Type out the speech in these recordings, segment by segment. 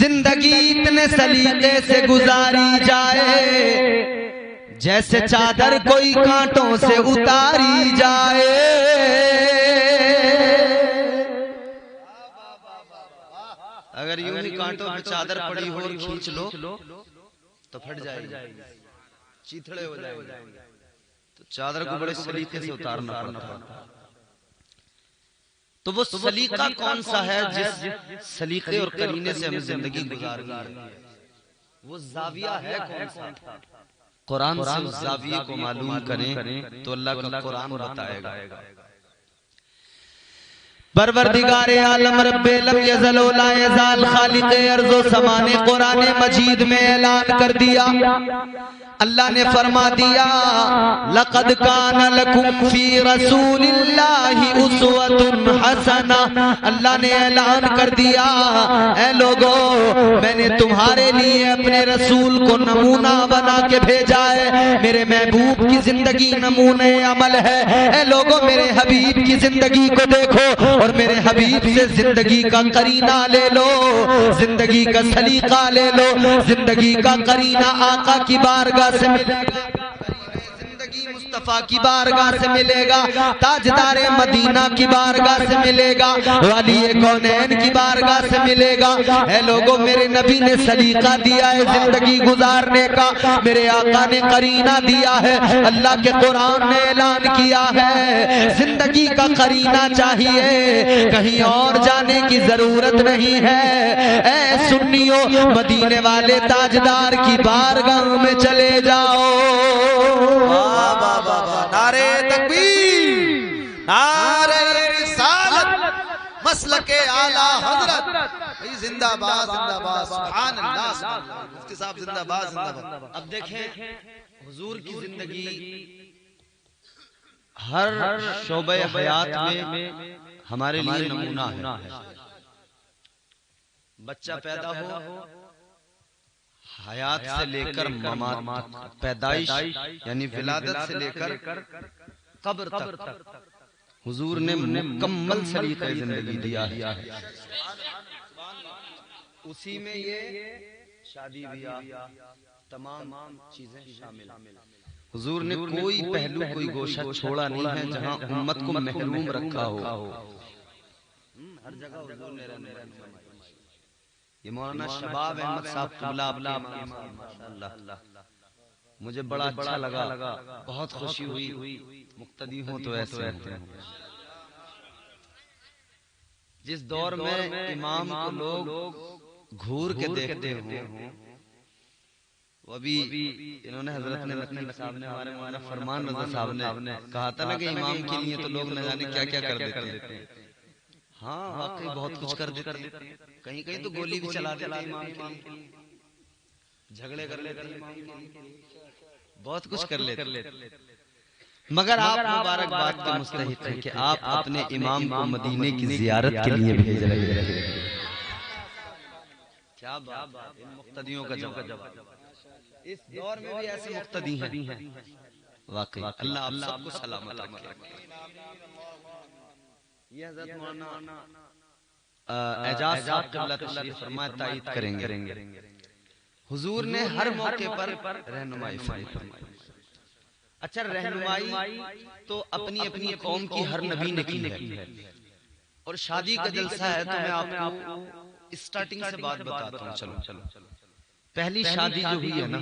زندگی اتنے سلیقے سے گزاری جائے جیسے چادر کوئی کانٹوں سے اتاری جائے. اگر یوں ہی کانٹوں پہ چادر پڑی ہو اور کھینچ لو تو پھٹ جائے گی, چیتھڑے ہو جائیں گے. تو چادر کو بڑے سلیقے سے اتارنا پڑتا ہے. تو وہ سلیقہ کون سا ہے جس سلیقے اور قرینے سے ہمیں زندگی گزارنی ہے؟ وہ زاویہ ہے کون سا؟ قرآن سے اس زاویے کو معلوم کریں تو اللہ کا قرآن بتائے گا. پروردگار عالم رب لم یزل و لا یزال خالق ارض و سما نے قرآن مجید میں اعلان کر دیا. اللہ نے فرما دیا لقد کان لکم فی رسول اللہ اسوۃ حسنہ. اللہ نے اعلان کر دیا اے لوگو میں نے تمہارے لیے اپنے رسول کو نمونہ بنا کے بھیجا ہے. میرے محبوب کی زندگی نمونہ عمل ہے. اے لوگو میرے حبیب کی زندگی کو دیکھو اور میرے حبیب سے زندگی کا قرینہ لے لو, زندگی کا سلیقہ لے لو. زندگی کا قرینہ آقا کی بارگاہ سے ملے گا, زندگی مصطفیٰ کی بارگاہ سے ملے گا, تاجدار مدینہ کی بارگاہ سے ملے گا, ولی کونین کی بارگاہ سے ملے گا. اے لوگوں میرے نبی نے سلیقہ دیا ہے زندگی گزارنے کا, میرے آقا نے قرینہ دیا ہے. اللہ کے قرآن نے اعلان کیا ہے زندگی کا قرینہ چاہیے, کہیں اور جانے کی ضرورت نہیں ہے. اے سنیوں مدینے والے تاجدار کی بارگاہ میں چلے جاؤ. نعرے تکبیر, نعرے رسالت, مسلک اعلی حضرت زندہ باد, زندہ باد, سبحان اللہ, سبحان اللہ. مفتی صاحب زندہ باد, زندہ باد. اب دیکھیں حضور کی زندگی ہر شعبہ حیات میں ہمارے لیے نمونہ ہے. بچہ پیدا ہو, حیات سے لے کر ممات, پیدائش یعنی ولادت سے لے کر قبر تک حضور نے مکمل سلیقہ زندگی دیا ہے. اسی میں یہ شادی بیاہ تمام چیزیں شامل ہیں. حضور نے کوئی پہلو کوئی گوشہ چھوڑا نہیں ہے جہاں امت کو محروم رکھا ہو. ہر جگہ حضور نے رہنمائی. یہ مولانا شباب احمد صاحب قبلہ ماشاءاللہ مجھے بڑا اچھا لگا, بہت خوشی ہوئی. مقتدی ہوں تو ایسے ہیں. جس دور میں امام کو لوگ گھور کے دیکھتے ہوں, وہ بھی انہوں نے حضرت نے صاحب نے ہمارے مولانا فرمان رضا صاحب نے کہا تھا نا کہ امام کے لیے تو لوگ نہ جانے کیا کیا کر دیتے ہیں. ہاں واقعی بہت کچھ کر دیتے ہیں. کہیں کہیں تو گولی بھی چلا دیتے ہیں امام کے لیے, جھگڑے کر لیتے ہیں امام کے لیے, بہت کچھ کر لیتے ہیں. مگر آپ مبارک بات کے مستحق ہیں کہ آپ اپنے امام کو مدینے کی زیارت کے لیے بھیج رہے ہیں. کیا بات ہے, ان مقتدیوں کا جواب. اس دور میں بھی ایسے مقتدی ہیں واقعی. اللہ آپ سب کو سلامت رکھے. یہ حضرت مولانا اعجاز صاحب قبلہ تشریف فرمائے تائید کریں گے. حضور نے ہر موقع پر رہنمائی فرمائی. اچھا رہنمائی تو اپنی اپنی قوم کی ہر نبی نے کی ہے, اور شادی کا جلسہ ہے تو میں آپ کو اسٹارٹنگ سے بات بتاتا ہوں. چلو پہلی شادی جو ہوئی ہے نا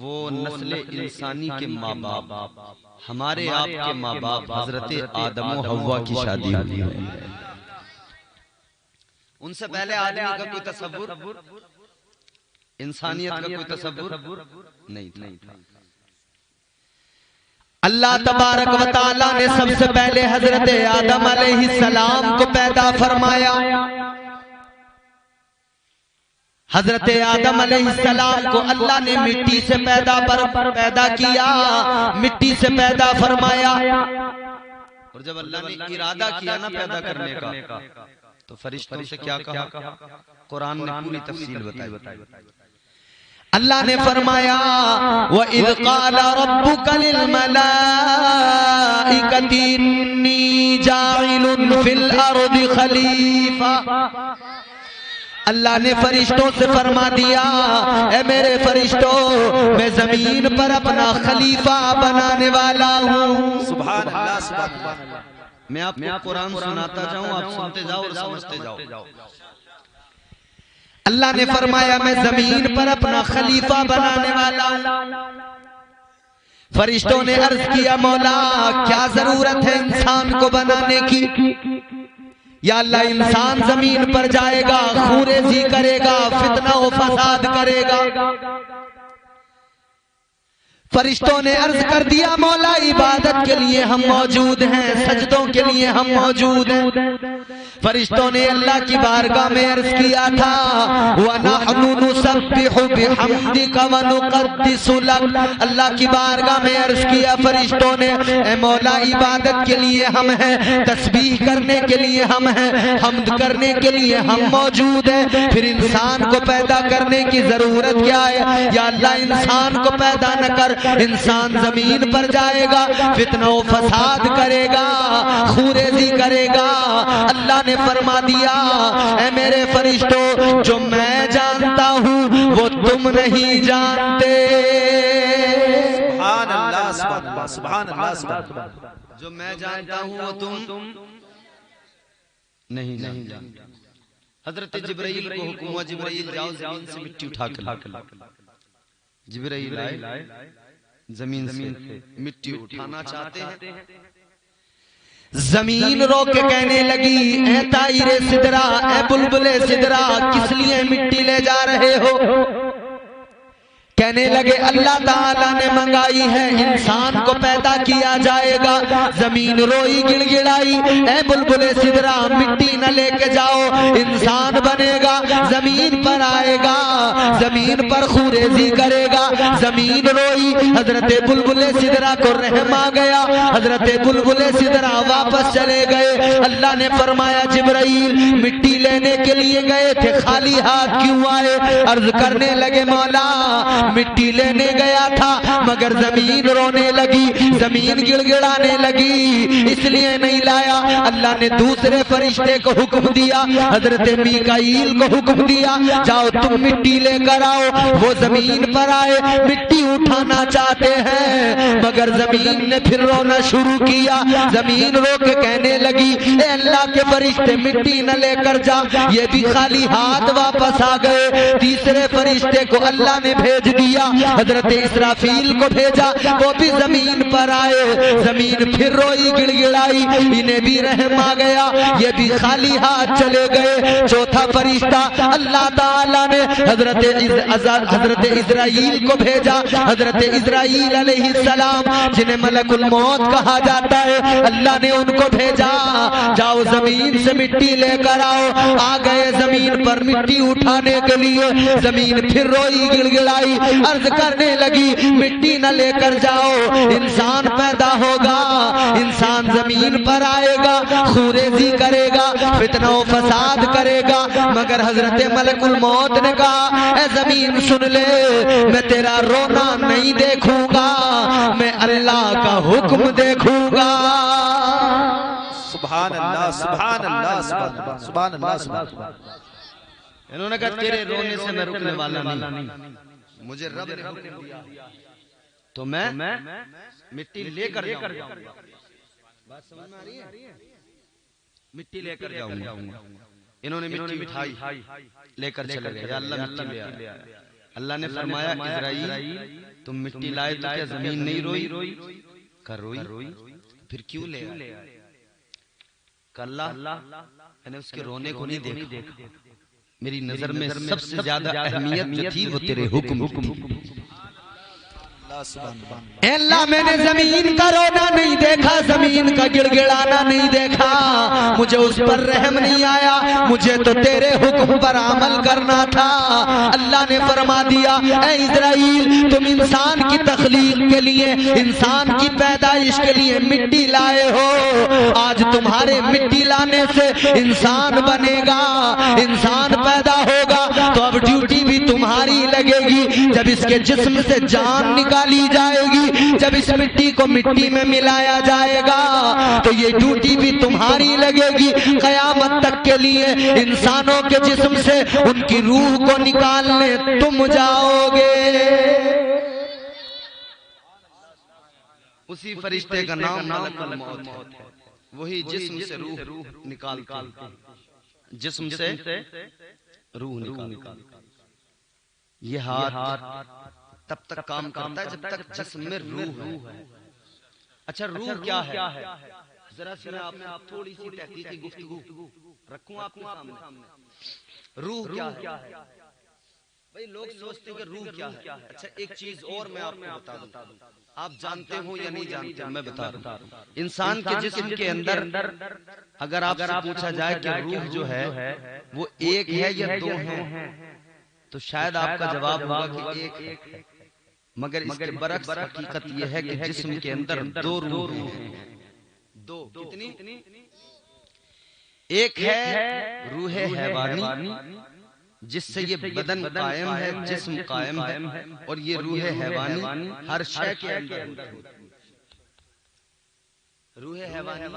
وہ نسل انسانی کے ماں باپ, ہمارے آپ کے ماں باپ حضرت آدم و حوا کی شادی ہوئی ہے. ان سے پہلے آدمی کا کوئی تصور, انسانیت کا کوئی تصور نہیں تھا. اللہ تبارک و تعالی نے سب سے پہلے حضرت آدم علیہ السلام کو پیدا فرمایا. حضرت آدم علیہ السلام کو اللہ نے مٹی سے پیدا کیا, مٹی سے پیدا فرمایا. اور جب اللہ نے ارادہ کیا نا پیدا کرنے کا تو فرشتوں سے کیا کہا؟ قرآن نے پوری تفصیل بتائی. اللہ نے فرمایا وَإِذْ قَالَ رَبُّكَ لِلْمَلَائِكَةِ إِنِّي جَاعِلٌ فِي الْأَرْضِ خَلِيفَةً. اللہ نے فرشتوں سے فرما دیا اے میرے فرشتوں میں زمین پر اپنا خلیفہ بنانے والا ہوں. سبحان اللہ سبحان اللہ. میں آپ کو قرآن سناتا جاؤں، آپ سنتے جاؤ اور سمجھتے جاؤ. اللہ نے فرمایا میں زمین پر اپنا خلیفہ بنانے والا ہوں. فرشتوں نے عرض کیا مولا کیا ضرورت ہے انسان کو بنانے کی؟ یا اللہ انسان زمین پر جائے گا، خوریزی کرے گا، فتنہ و فساد کرے گا. فرشتوں نے عرض کر دیا مولا عبادت کے لیے ہم موجود ہیں، سجدوں کے لیے ہم موجود ہیں. فرشتوں نے اللہ کی بارگاہ میں عرض کیا تھا وَنَحْنُ نُسَبِّحُ بِحَمْدِكَ وَنُقَدِّسُ لَكَ. اللہ کی بارگاہ میں عرض کیا فرشتوں نے اے مولا عبادت کے لیے ہم ہیں، تسبیح کرنے کے لیے ہم ہیں، حمد کرنے کے لیے ہم موجود ہیں. پھر انسان کو پیدا کرنے کی ضرورت کیا ہے؟ یا اللہ انسان کو پیدا نہ کر، انسان زمین پر جائے گا، فتنہ و فساد کرے گا، خوریزی کرے گا. اللہ نے فرما دیا اے میرے فرشتوں جو میں جانتا ہوں وہ تم نہیں جانتے. سبحان اللہ سبحان اللہ سبحان اللہ سبحان اللہ. جو میں جانتا ہوں وہ تم نہیں جانتے. حضرت جبرائیل کو حکم ہوا جبرائیل جاؤ زمین سے مٹی اٹھا کر لاؤ. جبرائیل آئے زمین سے مٹی اٹھانا چاہتے ہیں. زمین رو کے کہنے لگی اے طائر سدرا، اے بلبل سدرا کس لیے مٹی لے جا رہے ہو؟ کہنے لگے اللہ تعالیٰ نے منگائی ہے انسان کو پیدا کیا جائے گا. زمین روئی گڑ گڑائی اے بلبل سدرا مٹی نہ لے کے جاؤ، انسان بنے گا، زمین پر آئے گا، زمین پر خوریزی کرے گا. زمین روئی، حضرت بلبل سدرا کو رحم آ گیا، حضرت بلبل سدرا واپس چلے گئے. اللہ نے فرمایا جبرائیل مٹی لینے کے لیے گئے تھے خالی ہاتھ کیوں آئے؟ عرض کرنے لگے مولا مٹی لینے گیا تھا مگر زمین رونے لگی، زمین گڑ گڑانے لگی، اس لیے نہیں لایا. اللہ نے دوسرے فرشتے کو حکم دیا، حضرت میکائیل کو حکم دیا جاؤ تم مٹی لے کر آؤ. وہ زمین پر آئے، مٹی اٹھانا چاہتے ہیں مگر زمین نے پھر رونا شروع کیا. زمین رو کے کہنے لگی اے اللہ کے فرشتے مٹی نہ لے کر جا، یہ بھی خالی ہاتھ واپس آ گئے. تیسرے فرشتے کو اللہ نے بھیج دیا، حضرت اسرافیل کو بھیجا، وہ بھی زمین پر آئے، زمین پھر روئی گڑ گڑائی، انہیں بھی رحم آ گیا، یہ بھی خالی ہاتھ چلے گئے. چوتھا فرشتہ اللہ تعالیٰ نے حضرت اسرائیل کو بھیجا، حضرت اسرائیل علیہ السلام جنہیں ملک الموت کہا جاتا ہے، اللہ نے ان کو بھیجا جاؤ زمین سے مٹی لے کر آؤ. آ گئے زمین پر مٹی اٹھانے کے لیے، زمین پھر روئی گڑ گڑائی، عرض کرنے لگی مٹی نہ لے کر جاؤ، انسان پیدا ہوگا، انسان زمین پر آئے گا، خوریزی کرے گا، فتنہ و فساد کرے گا. مگر حضرت ملک الموت نے کہا اے زمین سن لے، میں تیرا رونا نہیں دیکھوں گا، میں اللہ کا حکم دیکھوں گا. سبحان اللہ سبحان اللہ سبحان اللہ سبحان اللہ. انہوں نے کہا تیرے رونے سے میں رکنے والا نہیں، مجھے رب نے حکم دیا تو میں مٹی لے کر جاؤں گا. بات سمجھ میں آ رہی ہے؟ مٹی لے کر جاؤں گا. انہوں نے مٹی اٹھائی لے کر چلے گئے. اللہ مٹی لے آیا. اللہ نے فرمایا اسرائیل تم مٹی لائے تو کیا زمین نہیں روئی؟ کر روئی. پھر کیوں لے آئے؟ کہ اللہ میں نے اس کے رونے کو نہیں دیکھا، میری نظر میں سب سے زیادہ اہمیت جو تھی وہ تیرے حکم. اے اللہ میں نے زمین کا رونا نہیں دیکھا، زمین کا گڑ گڑانا نہیں دیکھا، مجھے اس پر رحم نہیں آیا، مجھے تو تیرے حکم پر عمل کرنا تھا. اللہ نے فرما دیا اے اسرائیل تم انسان کی تخلیق کے لیے، انسان کی پیدائش کے لیے مٹی لائے ہو، آج تمہارے مٹی لانے سے انسان بنے گا، انسان پیدا ہوگا تو اب ڈیوٹی بھی تمہاری لگے گی. جب اس کے جسم سے جان نکالی جائے گی، جب اس مٹی کو مٹی میں ملایا جائے گا تو یہ ڈیوٹی بھی تمہاری لگے گی، قیامت تک کے لیے انسانوں کے جسم سے ان کی روح کو نکالنے تم جاؤ گے۔ اسی فرشتے کا نام ملک الموت ہے، وہی جسم سے روح نکالتے ہیں، جسم سے روح نکالتے ہیں۔ یہ ہاتھ تب تک کام کرتا ہے جب تک جسم میں روح ہے۔ اچھا روح کیا ہے؟ ذرا سی میں آپ تھوڑی سی تحقیقی گفتگو رکھوں آپ کے سامنے۔ روح کیا ہے؟ بھئی لوگ سوچتے ہیں کہ روح کیا ہے۔ اچھا ایک چیز اور میں آپ کو بتا دوں، آپ جانتے ہو یا نہیں جانتے میں بتا رہا ہوں۔ انسان کے جسم کے اندر اگر آپ سے پوچھا جائے کہ روح جو ہے وہ ایک ہے یا دو ہے تو شاید آپ کا جواب ہوگا کہ ایک ہے، مگر اس کے برعکس حقیقت یہ ہے کہ جسم کے اندر دو روح ہیں۔ دو کتنی؟ ایک ہے روح حیوانی جس سے یہ بدن قائم ہے، جسم قائم ہے، اور یہ روح حیوانی ہر شے کے اندر ہوتی ہے۔ روح حیوانی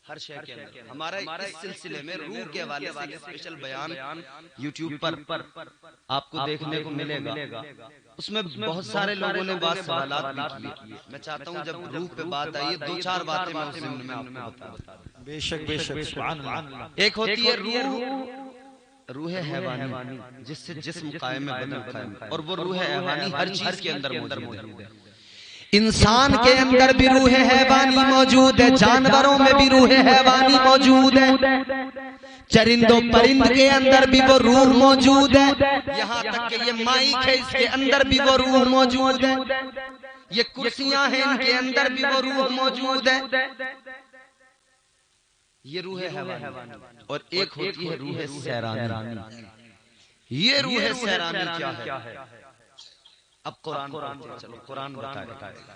ہر شے کے اندر۔ ہمارا اس سلسلے میں روح کے حوالے سے ایک اسپیشل بیان یوٹیوب پر آپ کو دیکھنے کو ملے گا، اس میں بہت سارے لوگوں نے بات سوالات بھی کیے۔ میں چاہتا ہوں جب روح پہ بات آئی دو چار باتیں میں اس ضمن میں آپ کو بتا دوں۔ بے شک بے شک سبحان اللہ۔ ایک ہوتی ہے روح حیوانی جس سے جسم قائم ہے، بدن قائم ہے، اور وہ روح حیوانی ہر چیز کے اندر موجود ہے۔ انسان کے اندر بھی روح حیوانی موجود ہے، جانوروں میں بھی روح حیوانی موجود ہے، چرند و پرند کے اندر بھی وہ روح موجود ہے، یہاں تک کہ یہ مائک ہے اس کے اندر بھی وہ روح موجود ہے، یہ کرسیاں ہیں ان کے اندر بھی وہ روح موجود ہے۔ یہ روح حیوانی، اور ایک ہوتی ہے روح سیرانی۔ یہ روح سیرانی کیا ہے؟ اب قرآن چلو قرآن بتائے گا۔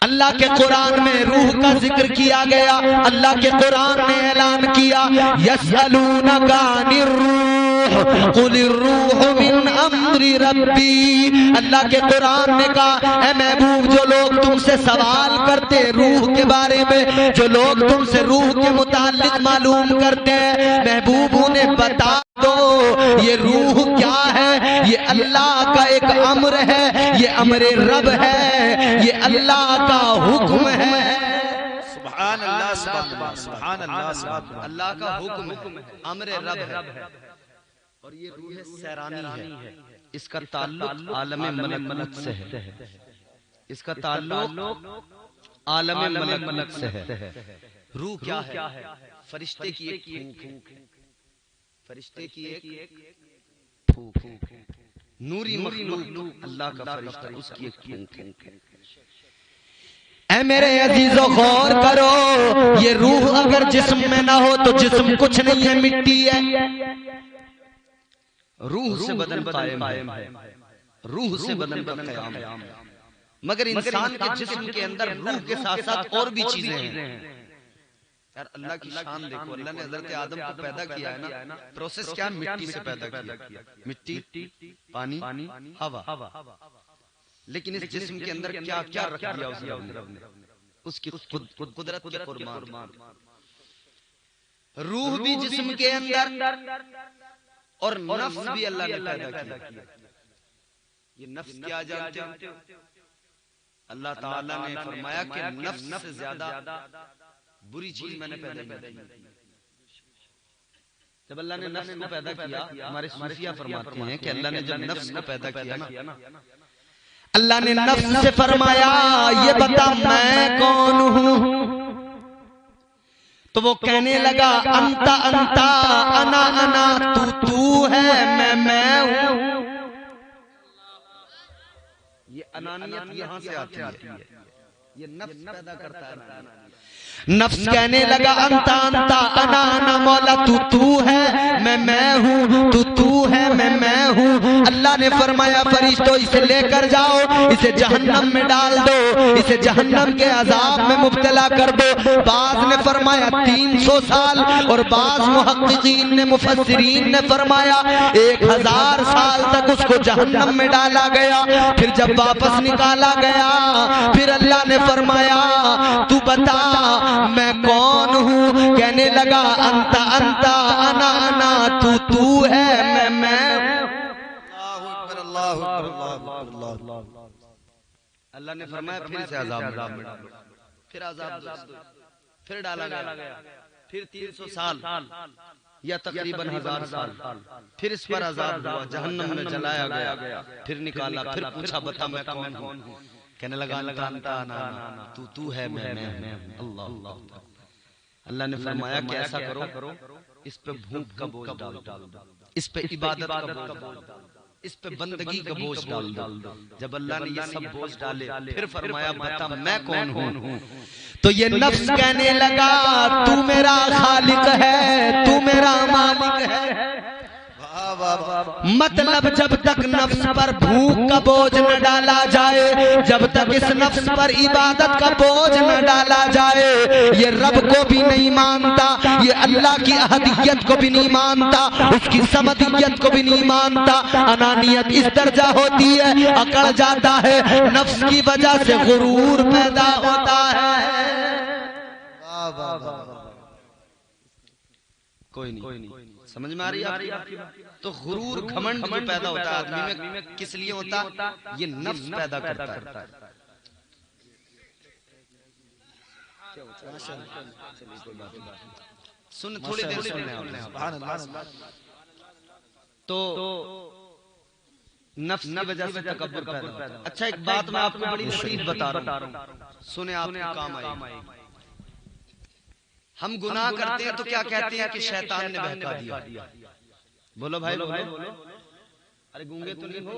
اللہ کے قرآن میں روح کا ذکر کیا گیا، اللہ کے قرآن نے اعلان کیا یسألونک عن الروح قل الروح من امر ربی۔ اللہ کے قرآن نے کہا اے محبوب جو لوگ تم سے سوال کرتے روح کے بارے میں، جو لوگ تم سے روح کے متعلق معلوم کرتے ہیں، محبوب انہیں بتا دو یہ روح کیا ہے؟ یہ اللہ کا ایک امر ہے، یہ امر رب ہے، یہ اللہ کا حکم ہے۔ سبحان اللہ سبحان اللہ اللہ کا حکم ہے، امر رب ہے، اور یہ روح سیرانی ہے۔ اس کا تعلق عالم ملکوت سے ہے، اس کا تعلق عالم ملکوت سے ہے۔ روح کیا ہے؟ فرشتے کی ایک پھونک، فرشتے کی ایک پھونک، نوری مخلوق اللہ کا فرشتہ، اس کی ایک پھونک ہے۔ اے میرے عزیزو غور کرو، یہ روح اگر جسم میں نہ ہو تو جسم کچھ نہیں ہے، مٹی ہے۔ روح سے بدن قائم ہے، روح سے بدن کا قیام ہے، مگر انسان کے جسم کے اندر روح کے ساتھ ساتھ اور بھی چیزیں ہیں۔ یار اللہ کی شان دیکھو، اللہ نے حضرت آدم کو پیدا کیا ہے نا، پروسیس کیا؟ مٹی سے پیدا کیا، مٹی، پانی، ہوا، لیکن اس جسم کے اندر کیا کیا رکھ دیا اس رب نے؟ اس کی قدرت کے قربان۔ روح بھی جسم کے اندر اور نفس بھی اللہ نے پیدا کیا۔ یہ نفس کیا جانتے ہو؟ اللہ تعالیٰ نے فرمایا کہ نفس سے زیادہ بری چیز میں نے پیدا کی۔ جب اللہ نے نفس کو پیدا کیا، ہمارے صوفیہ فرماتے ہیں کہ اللہ نے جب نفس کو پیدا کیا نا، اللہ نے نفس سے فرمایا یہ بتا میں کون ہوں، تو وہ کہنے لگا انتا انتا انا انا، تو ہے میں ہوں۔ یہ انانیت یہاں سے آتی ہے، یہ نفس پیدا کرتا ہے۔ نفس کہنے لگا انتا انتا انا انا، مولا تو ہے میں ہوں، تو ہے میں ہوں۔ اللہ اللہ نے فرمایا فرشتوں اسے لے کر جاؤ، اسے جہنم میں ڈال دو، اسے جہنم کے عذاب میں مبتلا کر دو۔ بعض نے فرمایا 300 سال، اور بعض محققین نے مفسرین نے فرمایا 1000 سال تک اس کو جہنم میں ڈالا گیا۔ پھر جب واپس نکالا گیا پھر اللہ نے فرمایا تو بتا میں کون ہوں؟ کہنے لگا انت انت انا انا، تو ہے میں۔ اللہ نے فرمایا پھر سے عذاب میں ڈالو، پھر عذاب پھر ڈالا گیا، پھر 300 سال یا تقریباً 1000 سال، پھر اس پر عذاب ہوا، جہنم میں جلایا گیا، پھر نکالا، پھر پوچھا بتا میں کون ہوں؟ کہنے لگا انت انا انا، تو ہے میں۔ اللہ اللہ نے فرمایا کہ ایسا کرو اس پہ بھوک کا بوجھ ڈال دو، اس پہ عبادت کا بوجھ ڈال دو، اس پہ بندگی کا بوجھ ڈال دو۔ جب اللہ نے یہ سب بوجھ ڈالے پھر فرمایا بتا میں کون ہوں؟ تو یہ نفس کہنے لگا تو میرا خالق ہے، تو میرا مالک ہے۔ مطلب جب تک نفس پر بھوک کا بوجھ نہ ڈالا جائے، جب تک اس نفس پر عبادت کا بوجھ نہ ڈالا جائے، یہ رب کو بھی نہیں مانتا، یہ اللہ کی احدیت کو بھی نہیں مانتا، اس کی صمدیت کو بھی نہیں مانتا۔ انانیت اس درجہ ہوتی ہے اکڑ جاتا ہے، نفس کی وجہ سے غرور پیدا ہوتا ہے۔ کوئی نہیں سمجھ میں آ رہی ہے آپ کی؟ تو غرور گھمنڈ جو پیدا ہوتا ہے آدمی میں کس لیے ہوتا؟ یہ نفس پیدا کرتا ہے۔ سن تھوڑی دیر سننے آپ، تو نفس کی وجہ سے تکبر پیدا ہوتا ہے۔ اچھا ایک بات میں آپ کو بڑی لطیف بتا رہا ہوں، سنیں آپ کے کام آئے۔ ہم گناہ کرتے ہیں تو کیا کہتے ہیں کہ شیطان نے بہکا دیا۔ بولو بھائی بولو، ارے گونگے تو نہیں ہو،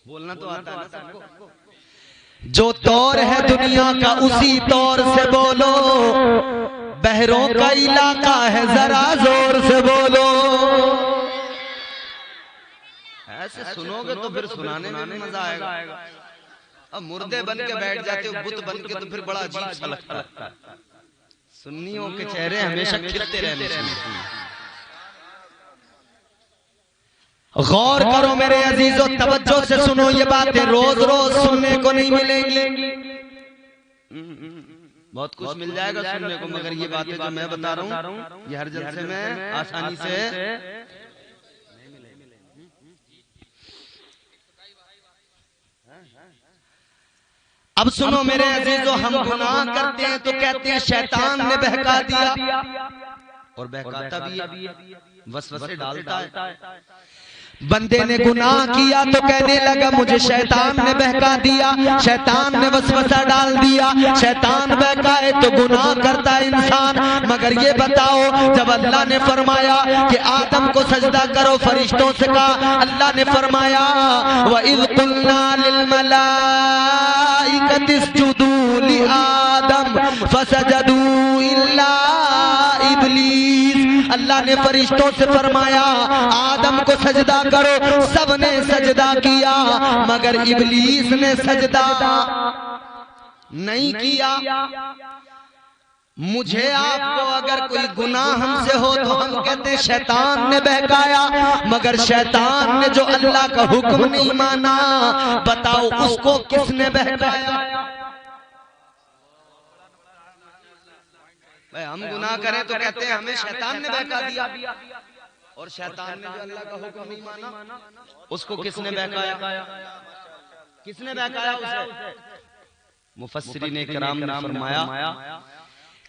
بولنا تو آتا ہے نا سب کو۔ جو طور ہے دنیا کا اسی طور سے بولو، بحروں کا علاقہ ہے ذرا زور سے بولو۔ ایسے سنو گے تو پھر سنانے میں مزہ آئے گا۔ اب مردے بن کے بیٹھ جاتے ہو بت بن کے تو پھر بڑا عجیب سا لگتا ہے۔ سنیوں کے چہرے ہمیشہ کھلتے رہنے چاہیے۔ غور کرو میرے عزیزو، توجہ سے سنو، یہ باتیں روز روز سننے کو نہیں ملیں گی۔ بہت کچھ مل جائے گا سننے کو، مگر یہ باتیں جو میں بتا رہا ہوں یہ ہر جلسے میں آسانی سے۔ اب سنو میرے عزیزو، ہم گناہ کرتے ہیں تو کہتے ہیں شیطان نے بہکا دیا، اور بہکاتا بھی ہے، وسوسے ڈالتا ہے۔ بندے نے گناہ کیا تو کہنے لگا مجھے شیطان نے بہکا دیا، شیطان نے وسوسہ ڈال دیا، شیطان بہکائے تو گناہ کرتا ہے انسان۔ مگر یہ بتاؤ جب اللہ نے فرمایا کہ آدم کو سجدہ کرو، فرشتوں سے کہا، اللہ نے فرمایا وَإِذْ قُلْنَا لِلْمَلَائِكَةِ اسْجُدُوا لِآدَمَ فَسَجَدُوا إِلَّا إِبْلِيسَ، اللہ نے فرشتوں سے فرمایا آدم کو سجدہ کرو، سب نے سجدہ کیا مگر ابلیس نے سجدہ نہیں کیا۔ مجھے آپ کو اگر کوئی گناہ ہم سے ہو تو ہم کہتے ہیں شیطان نے بہکایا، مگر شیطان نے جو اللہ کا حکم نہیں مانا، بتاؤ اس کو کس نے بہکایا؟ ہم گناہ کریں تو کہتے ہیں ہمیں شیطان نے بہکا دیا، اور شیطان نے جو اللہ کا حکم نہیں مانا اس کو کس نے بہکایا؟ کس نے بہکایا اسے؟ مفسرین کرام نے فرمایا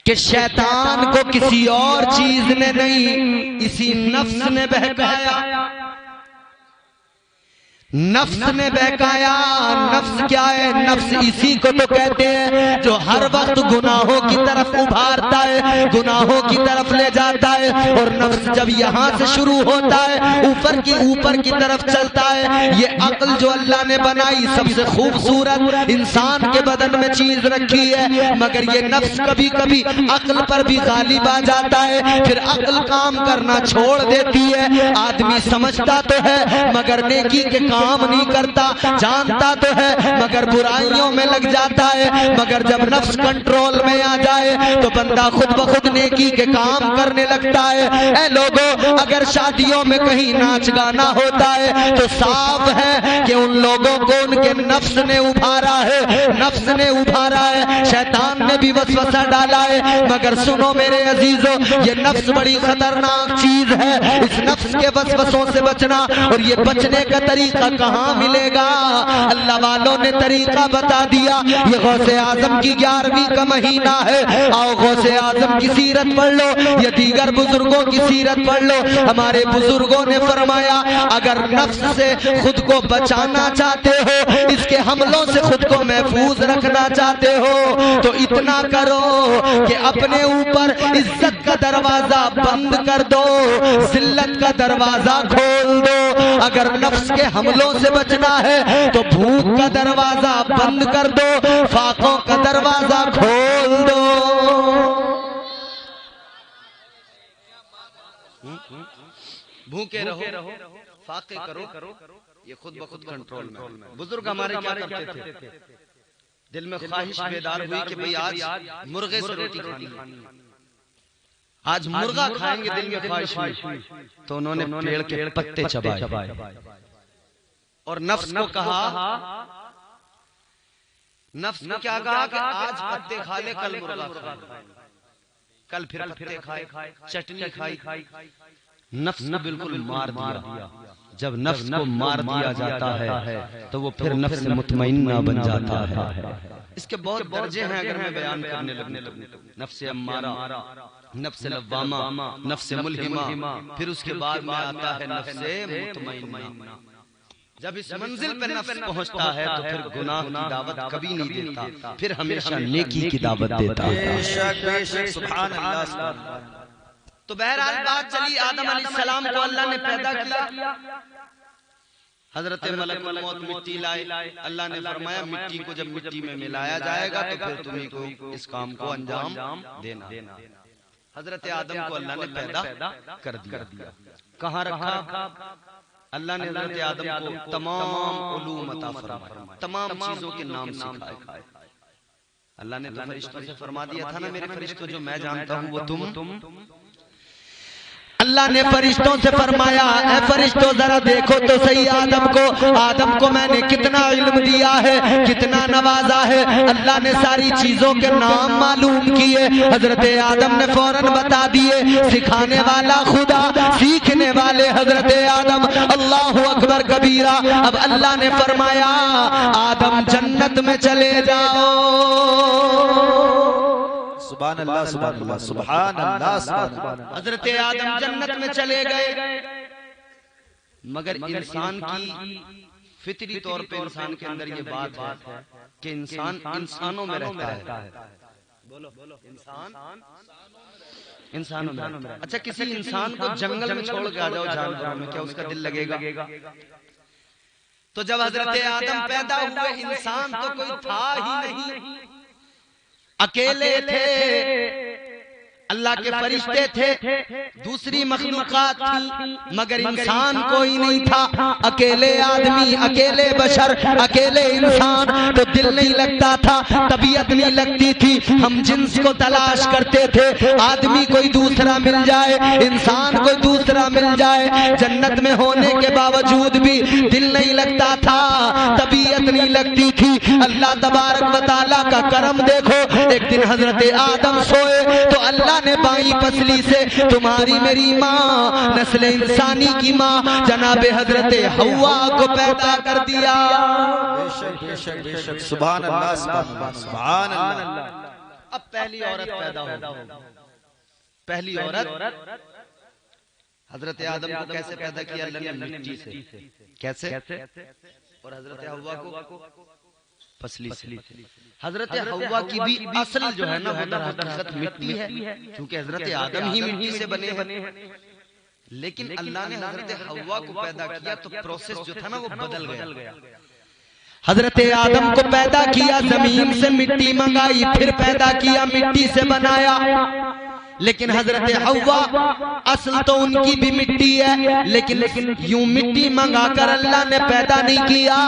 کہ شیطان کو کسی اور چیز نے نہیں، اسی نفس نے بہکایا۔ نفس نے بہکایا. نفس کیا ہے؟ نفس اسی کو تو کہتے ہیں جو ہر وقت گناہوں کی طرف ابھارتا ہے, گناہوں کی طرف لے جاتا ہے. اور نفس جب یہاں سے شروع ہوتا ہے اوپر کی طرف چلتا ہے. یہ عقل جو اللہ نے بنائی سب سے خوبصورت انسان کے بدن میں چیز رکھی ہے, مگر یہ نفس کبھی کبھی عقل پر بھی غالب آ جاتا ہے. پھر عقل کام کرنا چھوڑ دیتی ہے. آدمی سمجھتا تو ہے مگر نیکی کے کام نہیں کرتا, جانتا تو ہے مگر برائیوں میں لگ جاتا ہے. مگر جب نفس کنٹرول میں آ جائے تو بندہ خود بخود نیکی کے کام کرنے لگتا ہے. اے لوگوں, اگر شادیوں میں کہیں ناچ گانا ہوتا ہے تو صاف ہے کہ ان لوگوں کو ان کے نفس نے ابھارا ہے, نفس نے ابھارا ہے, شیطان نے بھی وسوسہ ڈالا ہے. مگر سنو میرے عزیزو, یہ نفس بڑی خطرناک چیز ہے. اس نفس کے وسوسوں سے بچنا, اور یہ بچنے کا طریقہ کہاں ملے گا؟ اللہ والوں نے طریقہ بتا دیا. یہ غوث اعظم کی 11ویں کا مہینہ ہے. آؤ غوث اعظم کی سیرت پڑھ لو یا دیگر بزرگوں کی سیرت پڑھ لو. ہمارے بزرگوں نے فرمایا اگر نفس سے خود کو بچانا چاہتے ہو, اس کے حملوں سے خود کو محفوظ رکھنا چاہتے ہو, تو اتنا کرو کہ اپنے اوپر عزت کا دروازہ بند کر دو, ذلت کا دروازہ کھول دو. اگر نفس کے حملوں سے بچنا ہے تو بھوک کا دروازہ بند کر دو, فاقوں کا دروازہ کھول دو. بھوکے رہو, فاقے کرو, یہ خود بخود کنٹرول میں. بزرگ ہمارے کیا کرتے تھے؟ دل میں خواہش بیدار ہوئی کہ بھئی آج مرغے سے روٹی کھانی, آج مرغا کھائیں گے, دل میں خواہش ہوئی تو انہوں نے پیڑ کے پتے چبائے اور نفس کو کہا, نفس کو کیا کہا کہ آج پتے کھا لے, کل مرغا کھائے, کل پھر پتے کھائے, چٹنی کھائی. نفس نے بالکل مار دیا. جب نفس کو مار دیا جاتا ہے تو وہ پھر نفس مطمئنہ بن جاتا ہے. اس کے بہت درجے ہیں اگر میں بیان کرنے لگوں. نفس امارہ, نفس لوامہ, نفس ملہمہ, پھر اس کے بعد میں آتا ہے نفس مطمئنہ. جب اس منزل پہ نفس پہنچتا ہے تو پھر گناہ کی دعوت کبھی نہیں دیتا, پھر ہمیشہ نیکی کی دعوت دیتا ہے. بے شک سبحان اللہ. تو بہرحال بات چلی, آدم علیہ السلام کو اللہ نے پیدا کیا. حضرت ملک الموت مٹی لائے. اللہ نے فرمایا مٹی کو جب مٹی میں ملایا جائے گا تو پھر تمہیں کو اس کام کو انجام دینا. حضرت آدم کو اللہ نے پیدا کر دیا. کہاں رکھا؟ اللہ نے حضرت آدم کو تمام علوم عطا فرمائے, تمام چیزوں کے نام سکھائے. اللہ نے تو فرشتوں سے فرما دیا تھا نا, میرے فرشتوں جو میں جانتا ہوں وہ تم. اللہ نے فرشتوں سے فرمایا اے فرشتوں ذرا دیکھو تو صحیح آدم کو میں نے کتنا علم دیا ہے, کتنا نوازا ہے. اللہ نے ساری چیزوں کے نام معلوم کیے. حضرت آدم نے فوراً بتا دیے. سکھانے والا خدا, سیکھنے والے حضرت آدم. اللہ اکبر کبیرہ. اب اللہ نے فرمایا آدم جنت میں چلے جاؤ. سبحان اللہ, سبحان اللہ, سبحان اللہ. حضرت آدم جنت میں چلے گئے. مگر انسان کی فطری طور پہ انسان کے اندر یہ بات ہے کہ انسان انسانوں میں رہتا ہے. بولو انسانوں میں. اچھا کسی انسان کو جنگل میں چھوڑ کے آ جاؤ جانوروں میں, کیا اس کا دل لگے گا؟ تو جب حضرت آدم پیدا ہوئے انسان تو کوئی تھا ہی نہیں, اکیلے تھے. اللہ کے فرشتے تھے, دوسری مخلوقات تھی, مگر انسان کوئی نہیں تھا. اکیلے آدمی, اکیلے بشر, اکیلے انسان. تو دل نہیں لگتا تھا, طبیعت نہیں لگتی تھی. ہم جنس کو تلاش کرتے تھے, آدمی کوئی دوسرا مل جائے, انسان کوئی دوسرا مل جائے. جنت میں ہونے کے باوجود بھی دل نہیں لگتا تھا, طبیعت نہیں لگتی تھی. اللہ تبارک و تعالیٰ کا کرم دیکھو. ایک دن حضرت آدم سوئے تو اللہ نے بائیں پسلی سے تمہاری میری ماں, نسل انسانی کی ماں جناب حضرت حوا کو پیدا کر دیا. بے شک سبحان اللہ, سبحان اللہ. اب پہلی عورت پیدا ہو, پہلی عورت حضرت آدم کو کیسے پیدا کیا اللہ نے؟ مٹی سے. کیسے؟ اور حضرت حوا کو پسلی سے. حضرت حوا کی بھی اصل جو ہے نا وہ در حقیقت مٹی ہے، کیونکہ حضرت آدم ہی مٹی سے بنے ہیں. لیکن اللہ نے حضرت حوا کو پیدا کیا تو پروسیس جو تھا نا وہ بدل گیا. حضرت آدم کو پیدا کیا، زمین سے مٹی منگائی، پھر پیدا کیا، مٹی سے بنایا. لیکن حضرت حوا اصل تو ان کی بھی مٹی ہے، لیکن یوں مٹی منگا کر اللہ نے پیدا نہیں کیا،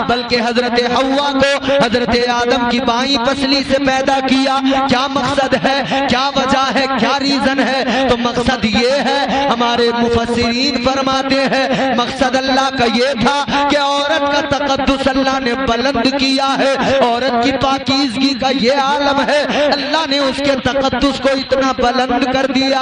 بلکہ حضرت حوا کو حضرت آدم کی بائیں پسلی سے پیدا کیا. کیا مقصد ہے، کیا وجہ ہے، کیا ریزن ہے؟ تو مقصد یہ ہے، ہمارے مفسرین فرماتے ہیں مقصد اللہ کا یہ تھا کہ عورت کا تقدس اللہ نے بلند کیا ہے، عورت کی پاکیزگی کا یہ عالم ہے. اللہ نے اس کے تقدس کو اتنا بلند کر دیا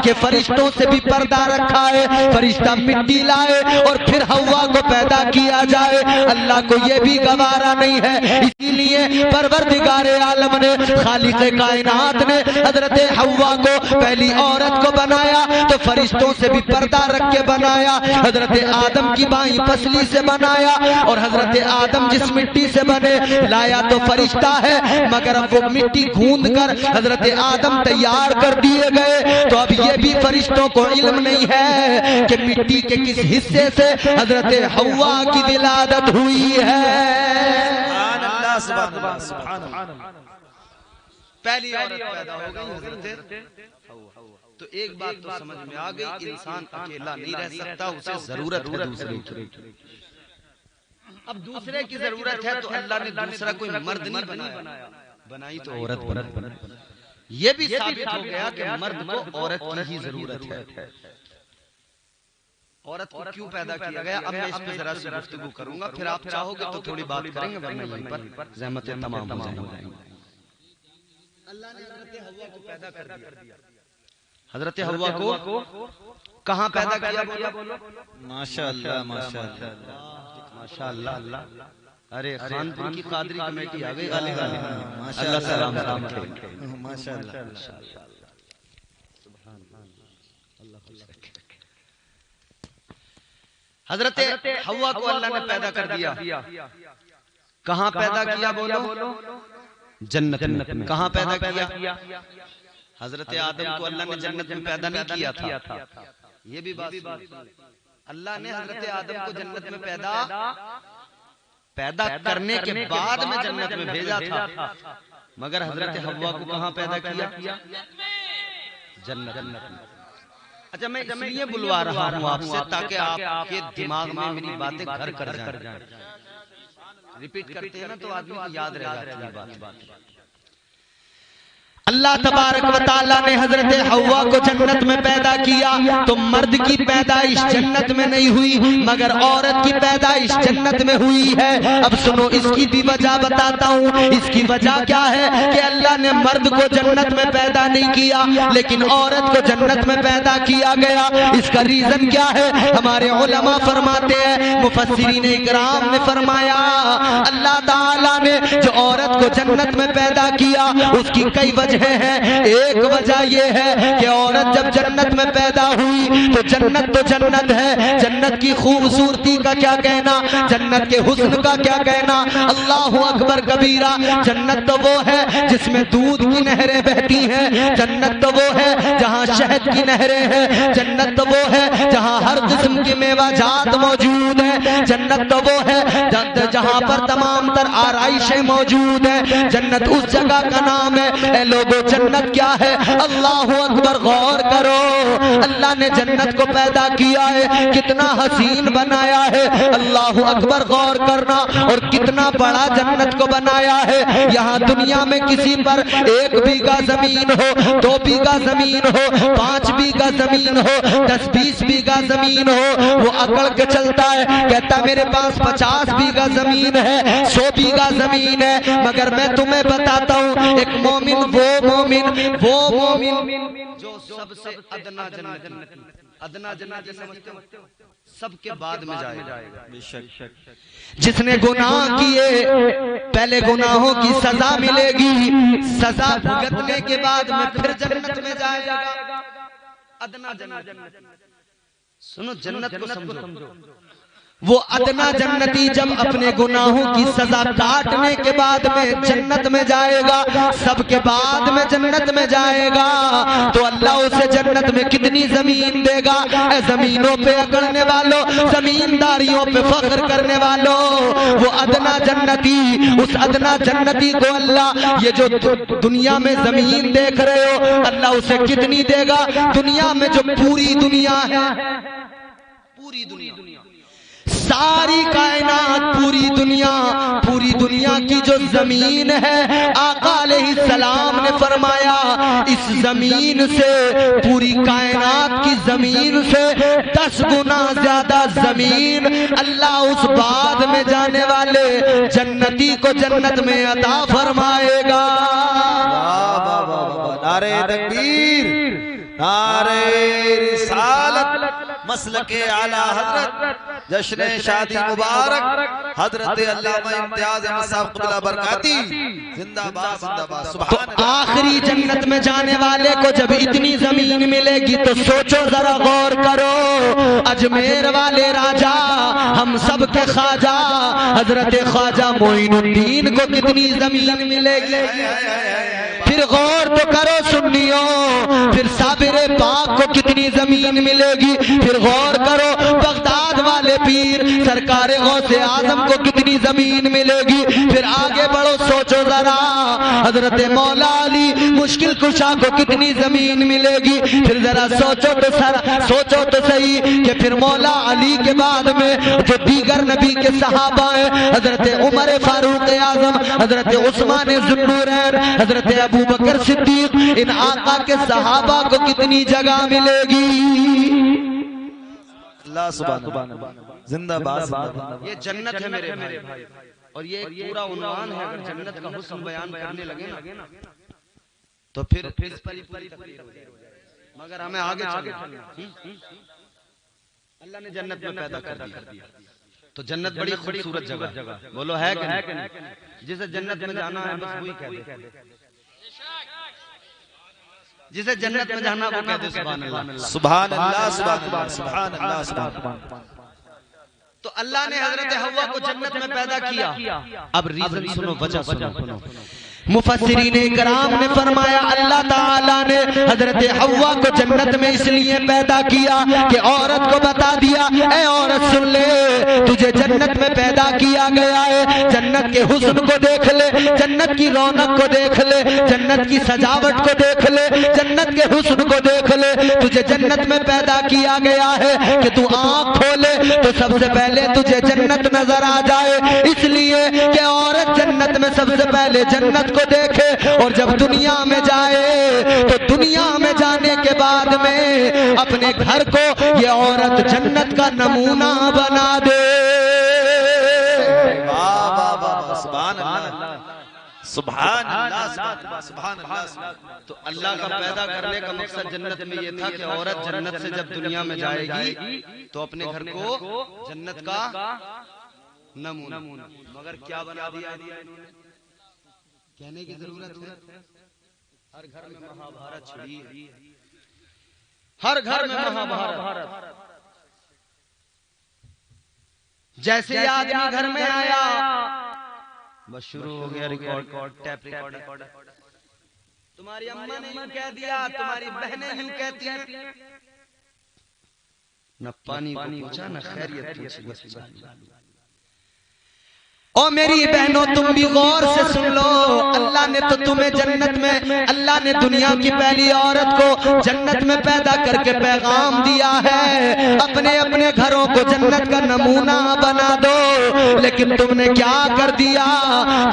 کہ فرشتوں سے بھی پردہ رکھا ہے. فرشتہ مٹی لائے اور پھر حوا کو پیدا کیا جائے، اللہ کو یہ بھی گوارا نہیں ہے. اسی لیے پروردگار عالم نے، خالق کائنات نے حضرت حوا کو پہلی عورت کو بنایا تو فرشتوں سے بھی پردہ رکھ کے بنایا، حضرت آدم کی بائیں پسلی سے بنایا. اور حضرت آدم جس مٹی سے بنے لایا تو فرشتہ ہے، مگر اب وہ مٹی گھوند کر حضرت آدم تیار کر دیے گئے. تو اب یہ بھی فرشتوں کو علم نہیں ہے کہ مٹی کے کس حصے سے حضرت حوا کی ولادت ہوئی ہے. سبحان اللہ، سبحان اللہ. پہلی عورت پیدا ہو گئی حضرت حوا. تو ایک بات تو سمجھ میں آ گئی، انسان اکیلا نہیں رہ سکتا، اسے ضرورت ہے دوسرے کی. اب دوسرے کی ضرورت ہے تو اللہ نے دوسرا کوئی مرد نہیں بنایا، بنائی تو عورت بنائی. یہ بھی ثابت ہو گیا کہ مرد کو عورت کی ہی ضرورت ہے. عورت کو کیوں پیدا کیا گیا؟ اب میں اس پہ ذرا سی گفتگو کروں گا، پھر آپ چاہو گے تو تھوڑی بات کریں گے، ورنہ یہیں پر زحمتیں تمام ہو جائیں گی. اللہ نے حضرت حوا کو پیدا کر دیا. حضرت حوا کو کہاں پیدا کیا؟ بولو. ماشاءاللہ، ماشاءاللہ، ماشاءاللہ. ارے خانپور کی قادری کمیٹی آ گئی. اللہ سلام رکھے. ماشاءاللہ. حضرت حوا کو اللہ نے پیدا کر دیا. کہاں پیدا کیا؟ بولو. جنت میں. کہاں پیدا کیا؟ حضرت آدم کو اللہ نے جنت میں پیدا نہیں کیا تھا. یہ بھی بات اللہ نے حضرت آدم کو جنت میں پیدا کرنے کے بعد میں جنت میں بھیجا تھا، مگر حضرت حوا کو کہاں پیدا کیا؟ جنت میں. اچھا، میں اس لیے بلوا رہا ہوں آپ سے تاکہ آپ کے دماغ میں میری باتیں گھر کر جائیں. ریپیٹ کرتے ہیں نا تو آدمی کو یاد رہ جاتی ہے بات. اللہ تبارک و تعالیٰ نے حضرت حوا کو جنت میں پیدا کیا تو مرد کی پیدائش جنت میں نہیں ہوئی مگر عورت کی پیدائش جنت میں ہوئی ہے. اب سنو، اس کی بھی وجہ بتاتا ہوں. اس کی وجہ کیا ہے کہ اللہ نے مرد کو جنت میں پیدا نہیں کیا لیکن عورت کو جنت میں پیدا کیا گیا. اس کا ریزن کیا ہے؟ ہمارے علماء فرماتے ہیں، مفسرین اکرام نے فرمایا اللہ تعالیٰ نے جو عورت کو جنت میں پیدا کیا اس کی کئی وجہ ہیں. ایک وجہ یہ ہے کہ عورت جب جنت میں پیدا ہوئی تو جنت ہے، جنت کی خوبصورتی کا کیا کہنا، جنت کے حسن کا کیا کہنا. اللہ اکبر کبیرہ. جنت تو وہ ہے جس میں دودھ کی نہریں بہتی ہیں، جنت تو وہ ہے جہاں شہد کی نہریں ہیں، جنت تو وہ ہے جہاں ہر قسم کی میوہ جات موجود ہیں، جنت تو وہ ہے جہاں پر تمام تر آرائشیں موجود ہیں. جنت اس جگہ کا نام ہے. اے لوگوں، جنت کیا ہے؟ اللہ اکبر. غور کرو، اللہ نے جنت کو پیدا کیا ہے، کتنا حسین بنایا ہے. اللہ اکبر. غور کرنا. اور کتنا بڑا جنت کو بنایا ہے. یہاں دنیا میں کسی پر 1 بیگھہ زمین ہو، 2 بیگھہ زمین ہو، 5 بیگھہ زمین ہو، 10-20 بیگھہ زمین ہو، وہ اکڑ کے چلتا ہے، کہتا میرے پاس 50 بیگھہ زمین ہے، 100 بیگھہ زمین ہے. مگر میں تمہیں بتاتا ہوں، ایک مومن وہ مومن جو سب سے ادنا جنت سمجھتے ہو، سب کے بعد میں جائے گا. بے شک. جس نے گناہ کیے پہلے گناہوں کی سزا ملے گی، سزا بھگتنے کے بعد میں پھر جنت میں جائے گا. ادنا جنت. سنو جنت کو سمجھو. وہ ادنا جنتی جب اپنے گناہوں کی سزا کاٹنے کے بعد میں جنت میں جائے گا، سب کے بعد میں جنت میں جائے گا، تو اللہ اسے جنت میں کتنی زمین دے گا. اے زمینوں پہ اکڑنے والوں، زمینداریوں پہ فخر کرنے والوں، وہ ادنا جنتی، اس ادنا جنتی کو اللہ یہ جو دنیا میں زمین دیکھ رہے ہو، اللہ اسے کتنی دے گا؟ دنیا میں جو پوری دنیا ہے، پوری دنیا، ساری کائنات، پوری دنیا کی جو زمین ہے، آقا علیہ السلام نے فرمایا اس زمین سے، پوری کائنات کی زمین سے 10 گنا زیادہ زمین اللہ اس بعد میں جانے والے جنتی کو جنت میں عطا فرمائے گا. نعرہ تکبیر، نعرہ رسالت، مسلک اعلی حضرت، جشن شادی مبارک حضرت علامہ امتیاز احمد صاحب قبلہ برکاتی، زندہ باد زندہ باد. سبحان تو آخری جنت میں جانے والے کو جب اتنی زمین ملے گی تو سوچو ذرا، غور کرو. اجمیر والے راجہ، ہم سب کے خواجہ حضرت خواجہ معین الدین کو کتنی زمین ملے گی؟ پھر غور تو کرو سنیوں. پھر صابر پاک کو کتنی زمین ملے گی؟ پھر غور کرو. بغداد والے پیر سرکار غوث اعظم کو کتنی زمین ملے گی؟ پھر آگے بڑھو، سوچو ذرا. حضرت مولا علی مشکل کشا کو کتنی زمین ملے گی؟ پھر ذرا سوچو تو صحیح کہ پھر مولا علی کے بعد میں جو دیگر نبی کے صحابہ ہیں، حضرت عمر فاروق اعظم، حضرت عثمان ذو النورین، حضرت ابو بکر صدیق، ان آقا کے صحابہ کو کتنی جگہ ملے گی؟ اللہ سبحانہ زندہ باد. یہ جنت ہے میرے بھائی، اور یہ ایک پورا عنوان ہے. اگر جنت کا حسن بیان کرنے لگے نا تو پھر اس پر ہی پوری تقریر ہو جائے گی. مگر ہمیں آگے چلنا. اللہ نے جنت میں پیدا کر دیا تو جنت بڑی خوبصورت جگہ، بولو ہے کہ نہیں؟ جسے جنت میں جانا ہے بس وہی کہہ دے، جسے جنت میں جانا وہ کہہ دے سبحان اللہ، سبحان اللہ، سبحان اللہ، سبحان اللہ، سبحان اللہ. تو اللہ نے حضرت حوا کو جنت میں پیدا کیا. اب ریزن سنو، وجہ سنو. مفسرین اکرام نے فرمایا اللہ تعالیٰ نے حضرت حوا کو جنت میں اس لیے پیدا کیا کہ عورت کو بتا دیا، اے عورت سن لے، تجھے جنت میں پیدا کیا گیا ہے، جنت کے حسن کو دیکھ لے، جنت کی رونق کو دیکھ لے، جنت کی سجاوٹ کو دیکھ لے، جنت کے حسن کو دیکھ لے. تجھے جنت میں پیدا کیا گیا ہے کہ تو آنکھ کھولے تو سب سے پہلے تجھے جنت نظر آ جائے، اس لیے کہ عورت جنت میں سب سے پہلے جنت کو دیکھے، اور جب دنیا میں جائے تو دنیا میں جانے کے بعد میں اپنے گھر کو یہ عورت جنت کا نمونہ بنا دے. سبحان اللہ، سبحان اللہ، سبحان اللہ. تو اللہ کا پیدا کرنے کا مقصد جنت میں یہ تھا کہ عورت جنت سے جب دنیا میں جائے گی تو اپنے گھر کو جنت کا نمونہ. مگر کیا بنا دیا انہوں نے؟ کہنے کی ضرورت ہے، ہر گھر میں مہا بھارت چھڑی ہے، ہر گھر میں مہا بھارت. جیسے یہ آدمی گھر میں آیا بس شروع ہو گیا ریکارڈ، ٹیپ ریکارڈ. تمہاری اماں نے یوں کہہ دیا، تمہاری بہنیں یوں کہتی ہیں. نہ پانی کو پوچھا، نہ خیریت پوچھی. او میری بہنوں تم بھی غور سے سن لو، اللہ نے تو تمہیں جنت میں، اللہ نے دنیا کی پہلی عورت کو جنت میں پیدا کر کے پیغام دیا ہے اپنے اپنے گھروں کو جنت کا نمونہ بنا دو. لیکن تم نے کیا کر دیا؟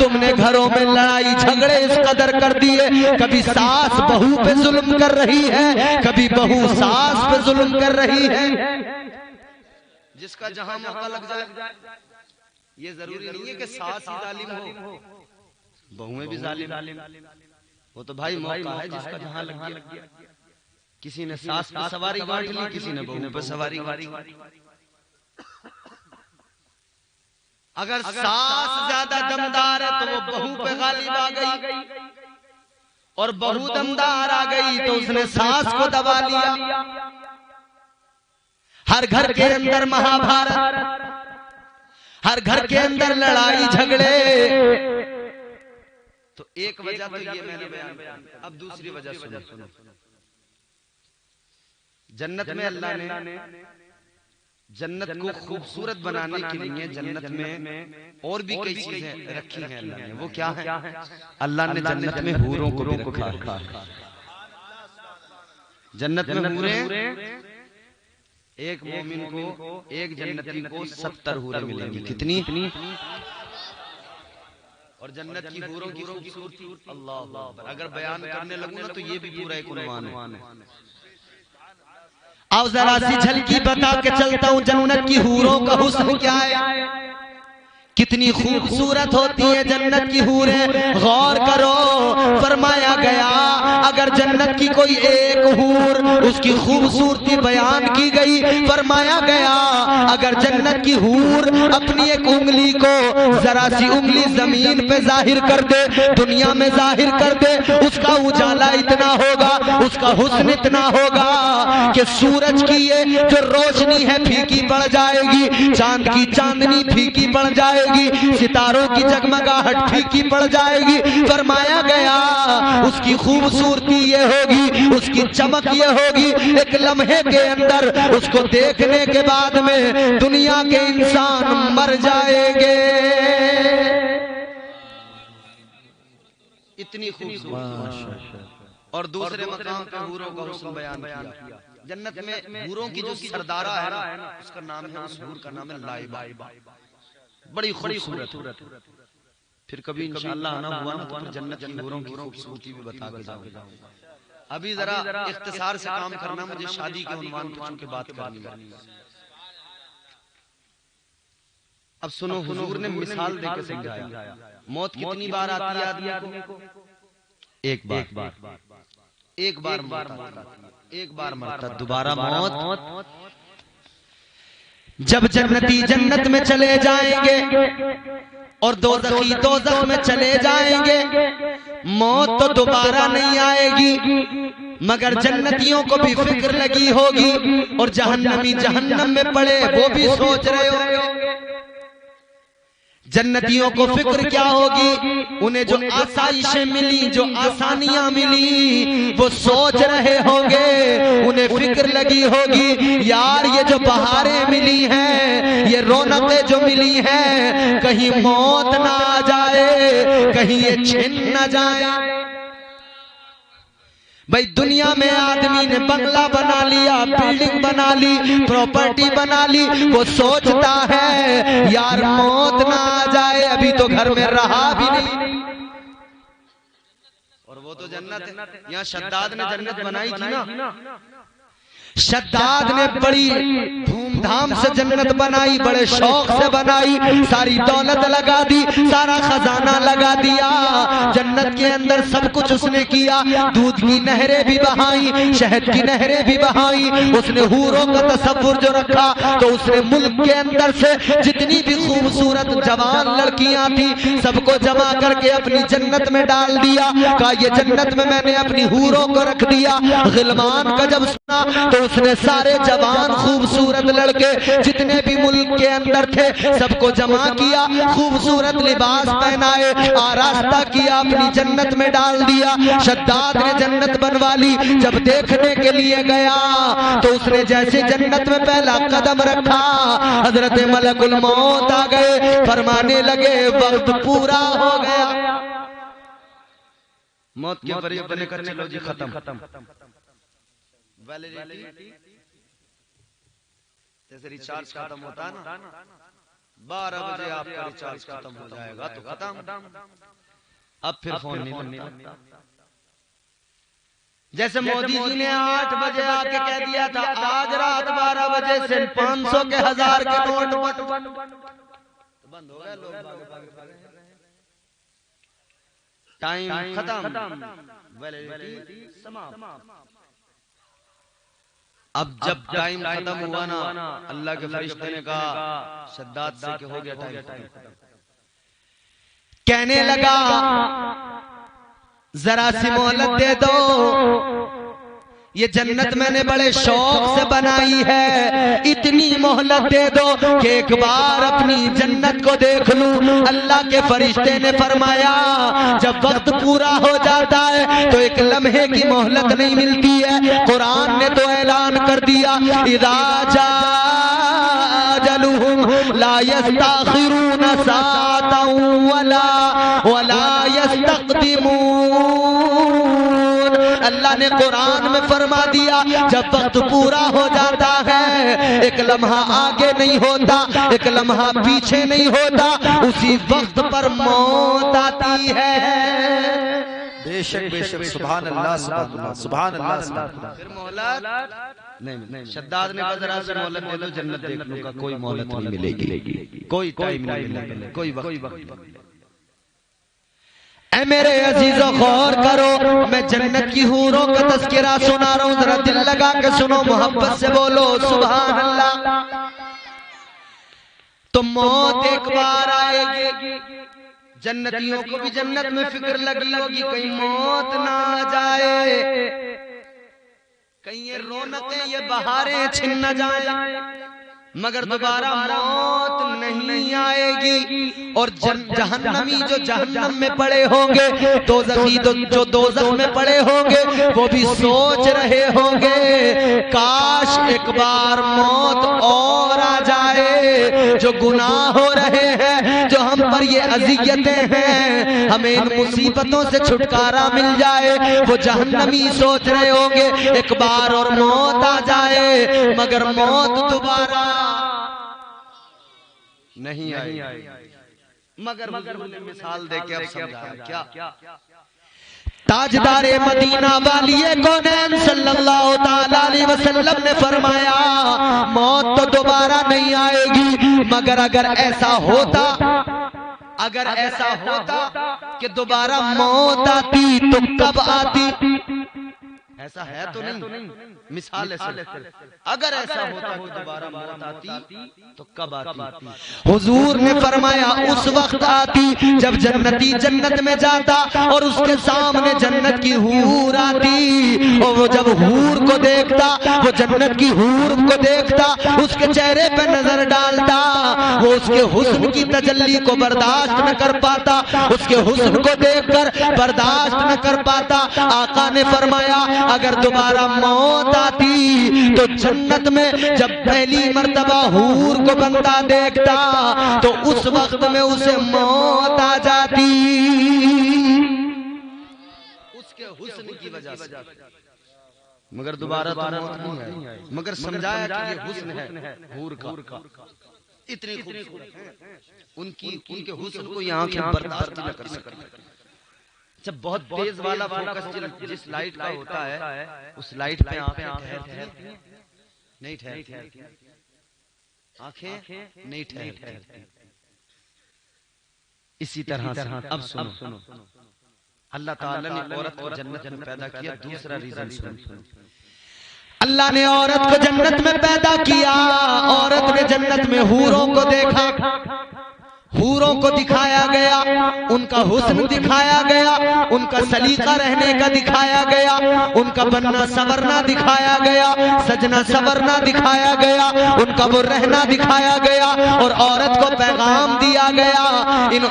تم نے گھروں میں لڑائی جھگڑے اس قدر کر دیے. کبھی ساس بہو پہ ظلم کر رہی ہے، کبھی بہو ساس پہ ظلم کر رہی ہے. جس کا جہاں موقع لگ جائے، یہ ضروری نہیں ہے کہ ساس ہی ظالم ہو، بہویں بھی ظالم. وہ تو بھائی موقع ہے جس کا جہاں لگ گیا. کسی نے ساس پہ سواری گانٹ لی، کسی نے بہو پہ سواری گانٹ لی. اگر ساس زیادہ دمدار ہے تو وہ بہو پہ غالب آ گئی، اور بہو دمدار آ گئی تو اس نے ساس کو دبا لیا. ہر گھر کے اندر مہابھارت، ہر گھر کے اندر لڑائی جھگڑے. تو ایک وجہ تو یہ میں نے بیان کیا. اب دوسری وجہ سنو. جنت میں اللہ نے جنت کو خوبصورت بنانے کے لیے جنت میں اور بھی کئی چیزیں رکھی ہیں اللہ نے. وہ کیا ہیں؟ اللہ نے جنت میں حوروں کو بھی رکھا ہے. جنت میں حوریں، ایک مومن کو، ایک جنتی کو 70 حوریں ملیں گی. کتنی؟ اور جنت کی حوروں کی خوبصورتی اللہ اکبر، اگر بیان کرنے لگوں نا تو یہ بھی پورا ایک عنوان ہے. آؤ ذرا سی جھلکی بتا کے چلتا ہوں جنت کی حوروں کا حسن کیا ہے، کتنی خوبصورت ہوتی ہے جنت کی حوریں. غور کرو، فرمایا گیا اگر جنت کی کوئی ایک حور اس کی خوبصورتی بیان کی گئی، فرمایا گیا اگر جنت کی حور اپنی ایک انگلی کو ذرا سی انگلی زمین پہ ظاہر کر دے، دنیا میں ظاہر کر دے، اس کا اجالا اتنا ہوگا، اس کا حسن اتنا ہوگا کہ سورج کی یہ جو روشنی ہے پھیکی پڑ جائے گی، چاند کی چاندنی پھیکی پڑ جائے گی، ستاروں کی جگمگاہٹ پھیکی پڑ جائے گی. فرمایا گیا اس کی خوبصورتی یہ ہوگی، اس کی چمک یہ ہوگی، ایک لمحے کے اندر اس کو دیکھنے کے بعد میں دنیا کے انسان مر جائیں گے. اتنی خوبصورت. اور دوسرے مقام پہ حوروں کا حسن بیان کیا. جنت میں حوروں کی جو سردارہ ہے نا، اس کا نام ہے، اس حور کا نام ہے لائبہ. بڑی خوبصورت. پھر کبھی انشاءاللہ آنا ہوا نا تو پھر جنت کی حوروں کی خوبصورتی بھی بتا کے جاؤں گا. ابھی ذرا اختصار سے کام کرنا، مجھے شادی کے عنوان پہ چونکہ بات کرنی ہے. اب سنو، حضور نے مثال دے کے سمجھایا موت کتنی بار آتی ہے آدمی کو؟ ایک بار. ایک بار مرتا، ایک بار مرتا، دوبارہ موت. جب جنتی جنت میں چلے جائیں گے اور دوزخی دوزخ میں چلے جائیں گے، موت تو دوبارہ نہیں آئے گی، مگر جنتیوں کو بھی فکر لگی ہوگی اور جہنمی جہنم میں پڑے وہ بھی سوچ رہے ہوں گے. جنتیوں کو فکر کیا ہوگی؟ انہیں جو آسائشیں ملی، جو آسانیاں ملی، وہ سوچ رہے ہوں گے، انہیں فکر لگی ہوگی یار یہ جو بہاریں ملی ہیں، یہ رونقیں جو ملی ہیں، کہیں موت نہ آ جائے، کہیں یہ چھن نہ جائے. بھئی دنیا میں آدمی نے بنگلہ بنا لیا، بلڈنگ بنا لی، پراپرٹی بنا لی، وہ سوچتا ہے یار موت نہ آ جائے، ابھی تو گھر میں رہا بھی نہیں. اور وہ تو جنت ہے. یہاں شداد نے جنت بنائی تھی نا، شداد نے بڑی دھوم دھام سے جنت بنائی، بڑے شوق سے بنائی، ساری دولت لگا دی، سارا خزانہ لگا دیا. جنت کے اندر سب کچھ اس نے کیا، دودھ کی نہریں بھی بہائی، شہد کی نہریں بھی بہائی. اس نے حوروں کا تصور جو رکھا تو اس نے ملک کے اندر سے جتنی بھی خوبصورت جوان لڑکیاں تھی سب کو جمع کر کے اپنی جنت میں ڈال دیا. کہا یہ جنت میں میں نے اپنی حوروں کو رکھ دیا. غلمان کا جب سنا تو اس نے سارے جوان خوبصورت لڑکے جتنے بھی ملک کے اندر تھے سب کو جمع کیا، خوبصورت لباس پہنائے، آراستہ کیا، اپنی جنت میں ڈال دیا. شداد نے جنت بنوا لی. جب دیکھنے کے لیے گیا تو اس نے جیسے جنت میں پہلا قدم رکھا، حضرت ملک الموت آ گئے، فرمانے لگے وقت پورا ہو گیا. موت کے فرشتے نے کہا چلو جی ختم. ویلیڈیٹی جیسے ریچارج ختم ہوتا ہے نا، 12 بجے آپ کا ریچارج ختم ہو جائے گا تو ختم، اب پھر فون نہیں لگتا. جیسے مودی جی نے 8 بجے آ کے کہہ دیا تھا آج رات 12 بجے سے 500 کے 1000 کے نوٹ بند ہو گئے، لوگ ٹائم ختم، ویلیڈیٹی سماپت. اب جب ٹائم ختم ہوا نا، اللہ کے فرشتے نے کہا شداد سے کہ ہو گیا ٹائم ختم. کہنے لگا ذرا سی مہلت دے دو، یہ جنت میں نے بڑے شوق سے بنائی ہے، اتنی مہلت دے دو کہ ایک بار اپنی جنت کو دیکھ لوں۔ اللہ کے فرشتے نے فرمایا جب وقت پورا ہو جاتا ہے تو ایک لمحے کی مہلت نہیں ملتی ہے۔ قرآن نے تو اعلان کر دیا اذا جاء اجلہم لا یستاخرون ساعتا ولا یستقدمون۔ اللہ نے قرآن میں فرما دیا جب وقت پورا ہو جاتا ہے ایک لمحہ آگے نہیں ہوتا، ایک لمحہ پیچھے نہیں ہوتا، اسی وقت پر موت آتی ہے۔ بے شک بے شک، سبحان اللہ سبحان اللہ سبحان اللہ سبحان اللہ۔ پھر مہلت نہیں، شداد نے کہا ذرا سی مہلت دے دو جنت دیکھ لوں گا، کوئی مہلت نہیں ملے گی، کوئی ٹائم نہیں ملے گا، کوئی وقت۔ اے میرے عزیزو غور کرو، میں جنت کی حوروں کا تذکرہ سنا رہا ہوں، ذرا دل لگا کے سنو، محبت سے بولو سبحان اللہ۔ تو موت ایک بار آئے گی، جنتیوں کو بھی جنت میں فکر لگی ہوگی کہیں موت نہ آ جائے، کہیں یہ رونقیں یہ بہاریں چھن نہ جائیں، مگر دوبارہ موت نہیں آئے گی۔ اور جہنمی جو جہنم میں پڑے ہوں گے، دوزخی جو دوزخ میں پڑے ہوں گے، وہ بھی سوچ رہے ہوں گے کاش ایک بار موت اور آ جائے۔ جو گناہ ہو رہے ہیں، جو ہم پر یہ اذیتیں ہیں، ہمیں ان مصیبتوں سے چھٹکارا مل جائے، وہ جہنمی سوچ رہے ہوں گے ایک بار اور موت آ جائے، مگر موت دوبارہ نہیں آئی۔ مگر حضور نے مثال دے کے اب سمجھایا کیا؟ تاجدار مدینہ والی کونین صلی اللہ تعالیٰ علیہ وسلم نے فرمایا موت تو دوبارہ نہیں آئے گی، مگر اگر ایسا ہوتا کہ دوبارہ موت آتی تو کب آتی؟ ایسا ہے تو نہیں، مثال ہے، اگر ایسا ہوتا کہ دوبارہ موت آتی تو کب آتی؟ حضور نے فرمایا اس وقت آتی جب جنتی جنت میں جاتا اور اس کے سامنے جنت کی حور آتی، اور وہ جب حور کو دیکھتا، وہ جنت کی حور کو دیکھتا، اس کے چہرے پہ نظر ڈالتا، وہ اس کے حسن کی تجلی کو برداشت نہ کر پاتا، اس کے حسن کو دیکھ کر برداشت نہ کر پاتا۔ آقا نے فرمایا اگر دوبارہ موت آتی تو جنت میں جب پہلی مرتبہ حور کو بندہ دیکھتا تو اس وقت میں اسے موت آ جاتی، اس کے حسن کی وجہ سے، مگر دوبارہ تو موت نہیں آئی، مگر سمجھایا کہ یہ حسن ہے حور کا، اتنی خوبصورت ہے، ان کے حسن کو یہاں کی برداشت نہ کر سکتی۔ جب بہت تیز والا فوکس جس لائٹ کا ہوتا ہے اس لائٹ پہ آنکھیں نہیں ٹھہرتی، آنکھیں نہیں ٹھہرتی۔ اسی طرح اب سنو، اللہ تعالیٰ نے عورت کو جنت میں پیدا کیا، دوسرا ریزن سنو۔ اللہ نے عورت کو جنت میں پیدا کیا، عورت نے جنت میں حوروں کو دیکھا، حوروں کو دکھایا گیا، ان کا حسن دکھایا گیا، ان کا سلیقہ رہنے کا دکھایا گیا، ان کا بننا سورنا دکھایا گیا، سجنا سورنا دکھایا گیا، ان کا وہ رہنا دکھایا گیا، اور عورت کو پیغام دیا گیا ان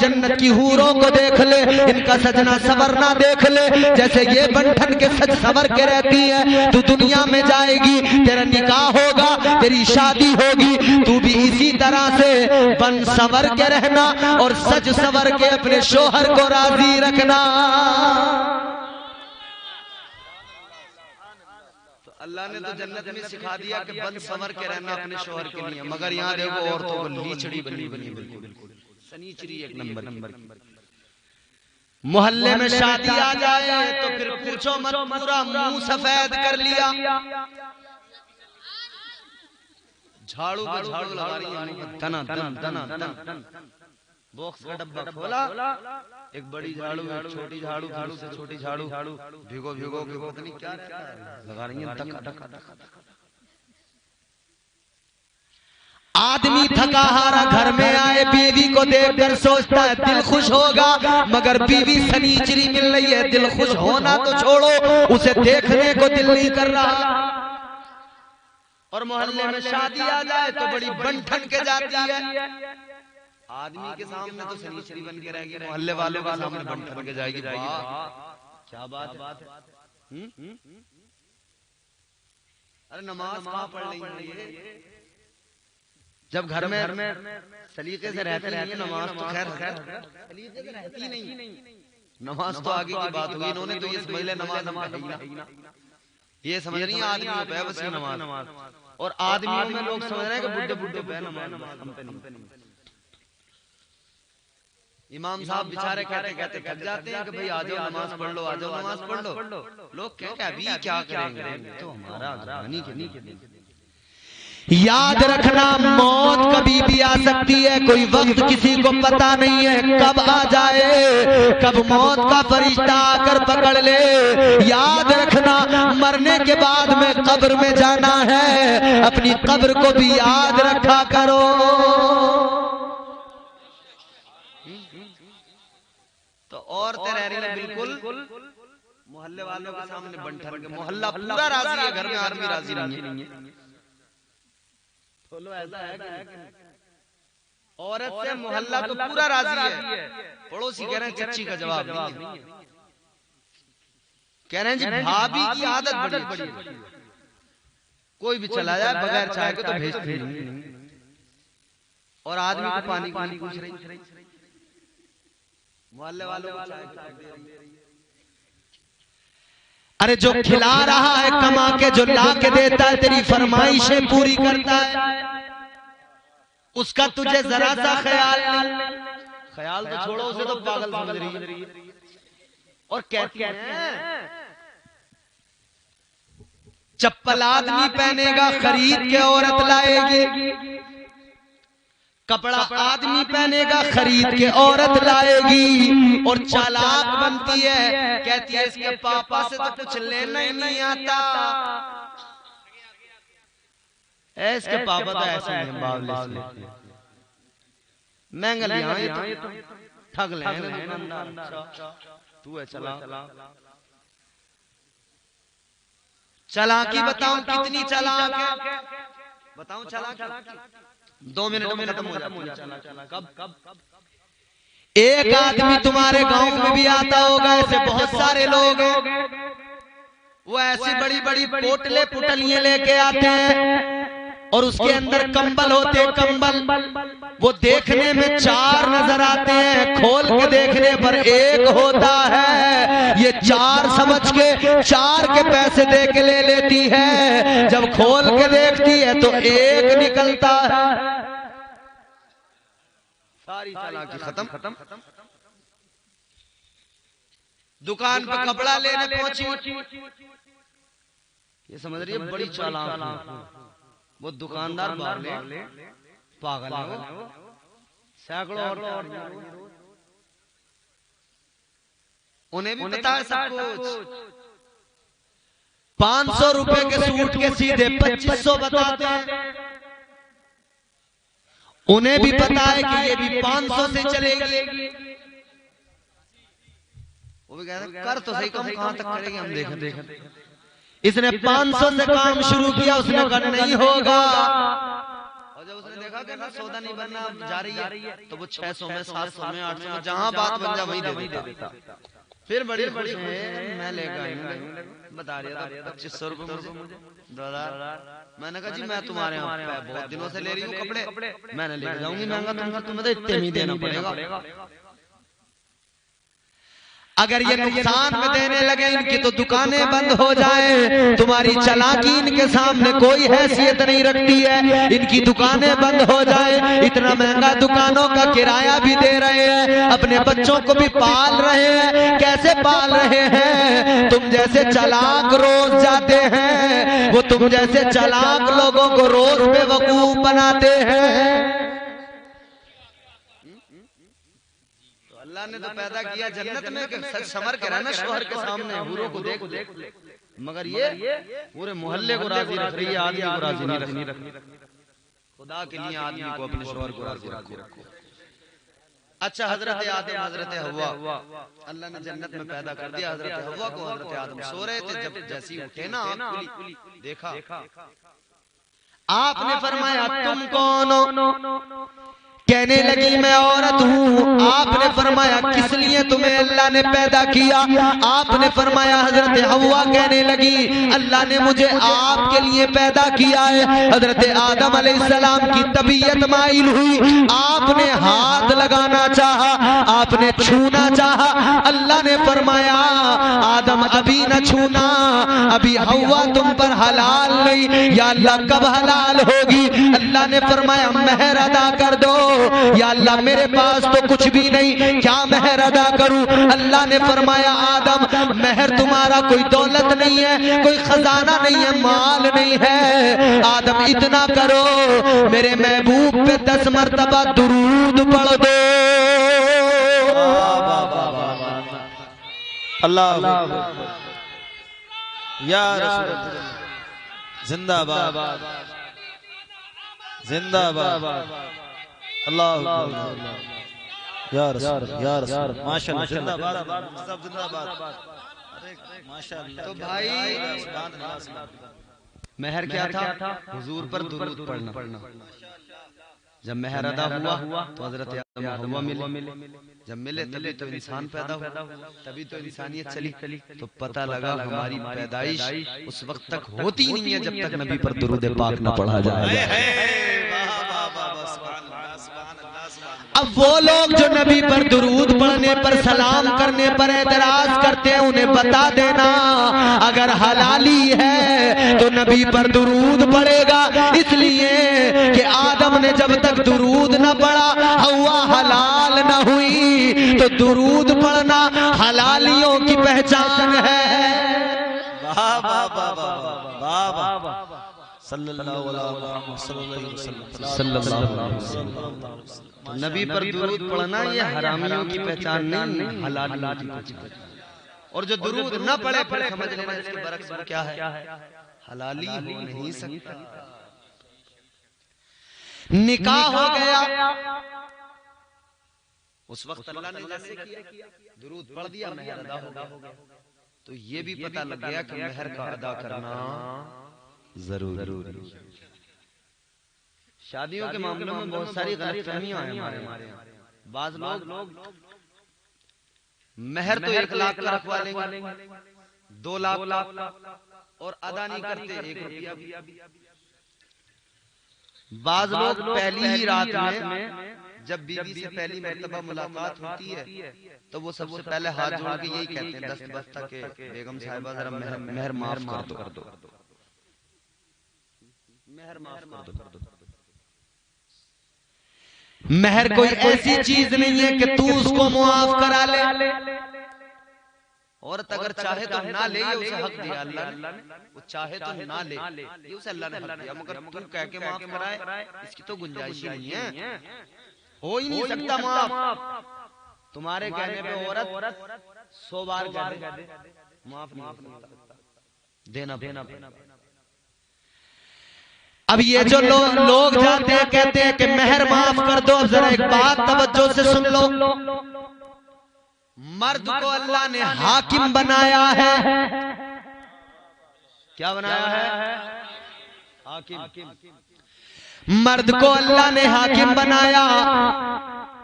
جنت کی حوروں کو دیکھ لے، ان کا سجنا سورنا دیکھ لے، جیسے یہ بنٹھن کے سج سور کے رہتی ہے تو دنیا میں جائے گی، تیرا نکاح ہوگا، تیری شادی ہوگی، تو بھی اسی طرح سے بن سور کے رہنا اور سج سور کے اپنے شوہر کو راضی رکھنا۔ تو اللہ نے تو جنت میں سکھا دیا کہ بن سور کے رہنا اپنے شوہر کے لیے، مگر یہاں دیکھو عورتوں کو لیچڑی بنی بالکل سنیچری ایک نمبر۔ محلے میں شادی آ جائے تو پھر پوچھو مت، پورا منہ سفید کر لیا، جھاڑو پہ جھاڑو لگا رہی ہیں، دنا باکس کا ڈبہ کھولا، ایک بڑی جھاڑو ایک چھوٹی جھاڑو، پھر سے چھوٹی جھاڑو، بھگو کے پتہ نہیں کیا لگا رہی ہیں، دکا۔ آدمی تھکا ہارا گھر میں آئے بیوی کو دیکھ کر سوچتا ہے دل خوش ہوگا، مگر بیوی سنیچری مل رہی ہے، دل خوش ہونا تو چھوڑو، اسے دیکھنے کو دل نہیں کر رہا۔ اور محلے میں شادی آ جائے تو بڑی بن ٹھن کے جاتی ہے، آدمی کے سامنے تو سنیچری بن کے رہے گی، محلے والوں کے سامنے بن ٹھن کے جائے گی۔ واہ کیا بات ہے! ارے نماز کہاں پڑھ رہی ہے؟ جب گھر میں سلیقے سے رہتے ہیں نماز تو خیر سلیقے سے رہتی نہیں، نماز تو آگے کی بات ہوئی، انہوں نے تو یہ سمجھ لے نماز یہ سمجھ نہیں آدمیوں پہ بس یہ نماز، اور آدمیوں میں لوگ سمجھ رہے ہیں کہ بڈھے بڈھے پہ نماز ہم پہ نہیں۔ امام صاحب بیچارے کہتے کہتے تھک جاتے ہیں کہ بھئی آ جاؤ نماز پڑھ لو، آ جاؤ نماز پڑھ لو، لوگ کہتے ہیں ابھی کیا کریں گے، تو ہمارا غنی کے نہیں۔ یاد رکھنا موت کبھی بھی آ سکتی ہے، کوئی وقت کسی کو پتا نہیں ہے کب آ جائے، کب موت کا فرشتہ آ کر پکڑ لے۔ یاد رکھنا مرنے کے بعد میں قبر میں جانا ہے، اپنی قبر کو بھی یاد رکھا کرو۔ تو عورتیں رہ رہی ہیں بالکل محلے والوں کے سامنے بن ٹھن کے، محلہ پورا راضی ہے، گھر میں آدمی راضی نہیں ہے۔ ایسا ہے کہ عورت سے محلہ تو پورا راضی ہے، پڑوسی کہہ رہے ہیں چچی کا جواب نہیں ہے، کہہ رہے ہیں جی بھابی کی عادت بڑی ہے، کوئی بھی چلا جائے بغیر چائے کے تو بھیجتے نہیں، اور آدمی کو پانی پوچھ رہی، محلے والوں کو چائے دے رہی۔ ارے جو کھلا رہا ہے کما کے، جو لا کے دیتا ہے تیری فرمائشیں پوری کرتا ہے، اس کا تجھے ذرا سا خیال نہیں، خیال تو چھوڑو اسے تو پاگل سمجھ رہی ہے۔ اور کہتی ہیں چپل آدمی پہنے گا خرید کے عورت لائے گی، کپڑا آدمی پہنے گا خرید کے عورت لائے گی، اور چالاک بنتی ہے، کہتی ہے اس کے پاپا سے تو کچھ لینا ہی نہیں آتا، اس کے پاپا تو ایسے ہیں باولے سے مہنگا لیا یہ تو ٹھگ لیں تو ہے چلاکی بتاؤں کتنی چلاک ہے، بتاؤں چلاک 2 منٹ میں ختم ہو جاتا۔ کب ایک آدمی تمہارے گاؤں میں بھی آتا ہوگا، ایسے بہت سارے لوگ ہیں، وہ ایسی بڑی بڑی پوٹلے پٹلیاں لے کے آتے ہیں، اور اس کے اندر کمبل ہوتے ہیں، کمبل وہ دیکھنے میں 4 نظر آتے ہیں، کھول کے دیکھنے پر 1 ہوتا ہے، یہ 4 سمجھ کے 4 کے پیسے دے کے لے لیتی ہے، جب کھول کے دیکھتی ہے تو 1 نکلتا ہے، ساری چالاکی ختم۔ دکان پہ کپڑا لینے پہنچی، یہ سمجھ رہی ہے بڑی چالاک ہے، وہ دکاندار باولے پاگل ہے، وہ سینکڑوں اور انہیں بھی پتا ہے سب کچھ، 500 روپے کے سوٹ کے سیدھے 2500 بتاتے ہیں، انہیں بھی پتا ہے کہ یہ بھی 500 سے چلے گی، وہ بھی کہتے ہیں کر تو صحیح کم کہاں تک کرے گی ہم دیکھیں۔ اس نے 500 سے کام شروع کیا، اس نے کہا نہیں ہوگا، اور جب اس نے دیکھا کہ سودا نہیں بننا جا رہی ہے تو وہ 600 میں 700 میں 800 میں جہاں بات بن جا وہی دے دیتا۔ پھر بڑی خوش ہے، میں لے گا بتا رہا تھا 2500 روپے مجھے 2000، میں نے کہا جی میں تمہارے یہاں بہت دنوں سے لے رہی ہوں کپڑے، میں نے لے کے جاؤں گی مہنگا، تمہیں تو اتنے ہی دینا پڑے گا۔ اگر یہ نقصان میں دینے لگے ان کی تو دکانیں بند ہو جائیں، تمہاری چالاکی ان کے سامنے کوئی حیثیت نہیں رکھتی ہے، ان کی دکانیں بند ہو جائیں، اتنا مہنگا دکانوں کا کرایہ بھی دے رہے ہیں، اپنے بچوں کو بھی پال رہے ہیں، کیسے پال رہے ہیں؟ تم جیسے چالاک روز جاتے ہیں، وہ تم جیسے چالاک لوگوں کو روز بے وقوف بناتے ہیں۔ اللہ نے تو پیدا کیا جنت میں کہ سچ سمر کے رہنا شوہر کے سامنے حوروں کو دیکھ لے، مگر یہ پورے محلے کو راضی رکھ رہی ہے، آدمی کو راضی نہیں رکھ رہی۔ خدا کے لیے آدمی کو اپنے شوہر کو راضی رکھو. اچھا حضرت آدم حضرت حوا اللہ نے جنت میں پیدا کر دیا. حضرت حوا کو حضرت آدم سو رہے تھے, جب جیسی اٹھے نا آنکھ کھلی, دیکھا آپ نے فرمایا تم کون ہو؟ کہنے لگی میں عورت ہوں. آپ نے فرمایا کس لیے تمہیں اللہ نے پیدا کیا؟ آپ نے فرمایا حضرت حوا کہنے لگی اللہ نے مجھے آپ کے لیے پیدا کیا ہے. حضرت آدم علیہ السلام کی طبیعت مائل ہوئی, آپ نے ہاتھ لگانا چاہا, آپ نے چھونا چاہا. اللہ نے فرمایا آدم ابھی نہ چھونا, ابھی حوا تم پر حلال نہیں. یا اللہ کب حلال ہوگی؟ اللہ نے فرمایا مہر ادا کر دو. یا اللہ میرے پاس تو کچھ بھی نہیں, کیا مہر ادا کروں؟ اللہ نے فرمایا آدم مہر تمہارا کوئی دولت نہیں ہے, کوئی خزانہ نہیں ہے, مال نہیں ہے. آدم اتنا کرو میرے محبوب پہ 10 مرتبہ درود پڑھ دو. اللہ یا رسول اللہ زندہ باد زندہ باد. اللہ یا رسول ماشاءاللہ زندہ باد سب زندہ باد. ماشاءاللہ. تو بھائی مہر کیا تھا؟ حضور پر درود پڑھنا. جب مہر ادا ہوا تو حضرت آدم حوا ملے. جب ملے تبھی تو انسان پیدا ہوا, تبھی تو انسانیت چلی. تو پتہ لگا ہماری پیدائش اس وقت تک ہوتی نہیں ہے جب تک نبی پر درود پاک نہ پڑھا جائے. اب وہ لوگ جو نبی پر درود پڑھنے پر سلام کرنے پر اعتراض کرتے ہیں انہیں بتا دینا اگر حلالی ہے تو نبی پر درود پڑھے گا, اس لیے کہ آدم نے جب تک درود نہ پڑھا حوا حلال نہ ہوئی. تو درود پڑھنا حلالیوں کی پہچان ہے. صلی اللہ علیہ وسلم. نبی پر درود پڑھنا یہ حرامیوں کی پہچان نہیں, حلالیوں کی پہچان. اور جو درود نہ پڑھے پھر سمجھ لینا اس کے برعکس کیا ہے, حلالی ہو نہیں سکتا. نکاح ہو گیا اس وقت اللہ نے جیسے کیا درود پڑھ دیا مہر ادا ہو گیا. تو یہ بھی پتہ لگ گیا کہ مہر کا ادا کرنا ضروری. شادیوں کے معاملوں میں بہت ساری غلط فہمیاں ہیں ہمارے یہاں. بعض لوگ مہر تو 1 لاکھ کا رکھوا لیں گے, 2 لاکھ اور ادا نہیں کرتے 1 روپیہ بھی. بعض لوگ پہلی ہی رات میں جب بیوی سے پہلی مرتبہ ملاقات ہوتی ہے تو وہ سب سے پہلے ہاتھ جوڑ کے یہی کہتے ہیں دستبستہ کہ بیگم صاحبہ ذرا مہر معاف کر دو. مہر معاف کر دو. مہر کوئی ایسی چیز نہیں ہے کہ تو اس کو معاف کرا لے. عورت اگر چاہے تو نہ لے, یہ اسے حق دیا اللہ نے. وہ چاہے تو نہ لے, یہ اسے اللہ نے حق دیا. مگر تو کہہ کے معاف کرائے اس کی تو گنجائش ہی نہیں ہے, ہو ہی نہیں سکتا معاف. تمہارے کہنے پہ عورت 100 بار کہہ دے معاف نہیں ہو سکتا, دینا. اب یہ جو لوگ جاتے ہیں کہتے ہیں کہ مہر معاف کر دو. اب ذرا ایک بات توجہ سے سن لو, مرد کو اللہ نے حاکم بنایا ہے. کیا بنایا ہے؟ حاکم. مرد کو اللہ نے حاکم بنایا,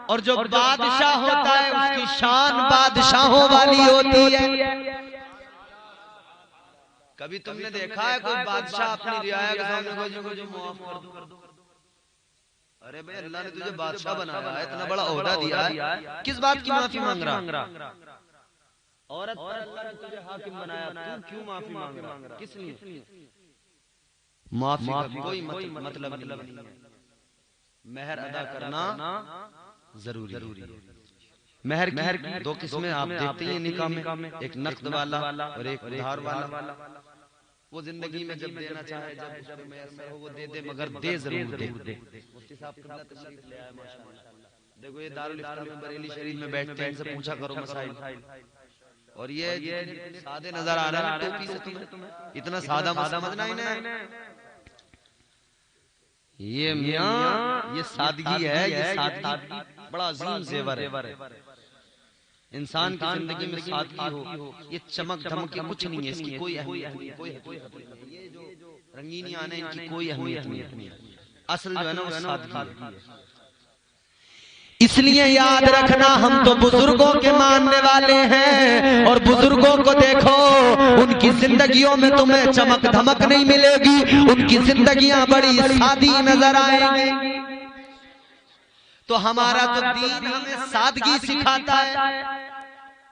اور جو بادشاہ ہوتا ہے اس کی شان بادشاہوں والی ہوتی ہے. کبھی تم نے دیکھا ہے کوئی بادشاہ اپنی رعایا کے سامنے مجھے معاف کر دو؟ ارے بھئی اللہ نے تجھے بادشاہ بنایا ہے, اتنا بڑا عہدہ دیا ہے, کس بات کی معافی مانگ رہا؟ عورت پر اللہ نے تجھے حاکم بنایا, تو کیوں معافی مانگ رہا؟ کس لیے؟ معافی کا کوئی مطلب نہیں ہے. مہر ادا کرنا ضروری ہے. مہر کی 2 قسمیں آپ دیکھتے ہیں نکاح میں, ایک نقد والا اور ایک ادھار والا. وہ زندگی میں جب دینا چاہے جب اس پہ میسر ہو وہ دے دے, مگر دے ضرور دے. مفتی صاحب قبلہ تشریف لے آئے ماشاءاللہ. دیکھو یہ دارالفتہ میں بریلی شریف میں بیٹھتے ہیں, ان سے پوچھا کرو مسائل. اور یہ سادے نظر آ رہا ہے ٹوپی سے تمہیں, اتنا سادہ سمجھنا ہی نہیں. یہ میاں یہ سادگی ہے، یہ سادگی بڑا عظیم زیور ہے۔ انسان کی زندگی میں سادگی ہو، یہ چمک دھمک کچھ نہیں ہے، اس کی کوئی اہمیت نہیں، کوئی حقیقت نہیں۔ یہ جو رنگینیاں آنے ان کی کوئی اہمیت نہیں، اصل جو ہے نا وہ سادگی ہے۔ اس لیے یاد رکھنا ہم تو بزرگوں کے ماننے والے ہیں، اور بزرگوں کو دیکھو ان کی زندگیوں میں تمہیں چمک دھمک نہیں ملے گی، ان کی زندگیاں بڑی سادی نظر آئیں گی۔ تو ہمارا تو دین ہمیں سادگی سکھاتا ہے،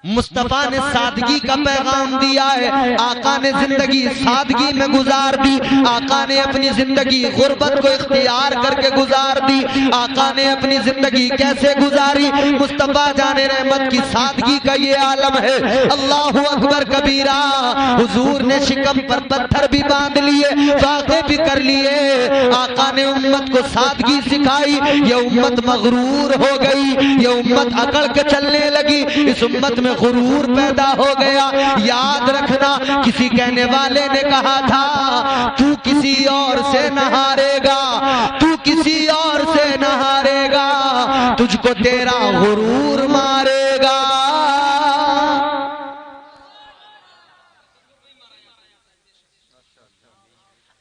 مصطفیٰ نے سادگی کا پیغام دیا ہے، آقا نے زندگی سادگی میں گزار دی، آقا نے اپنی زندگی غربت کو اختیار کر کے گزار دی، آقا نے اپنی زندگی کیسے گزاری؟ مصطفیٰ جان رحمت کی سادگی کا یہ عالم ہے۔ اللہ اکبر کبیرہ، حضور نے شکم پر پتھر بھی باندھ لیے، فاقے بھی کر لیے، آقا نے امت کو سادگی سکھائی، یہ امت مغرور ہو گئی، یہ امت اکڑ کے چلنے لگی، اس امت میں غرور پیدا ہو گیا۔ یاد رکھنا کسی کہنے والے نے کہا تھا تو کسی اور سے نہ ہارے گا، تو کسی اور سے نہ ہارے گا، تجھ کو تیرا غرور مارے گا۔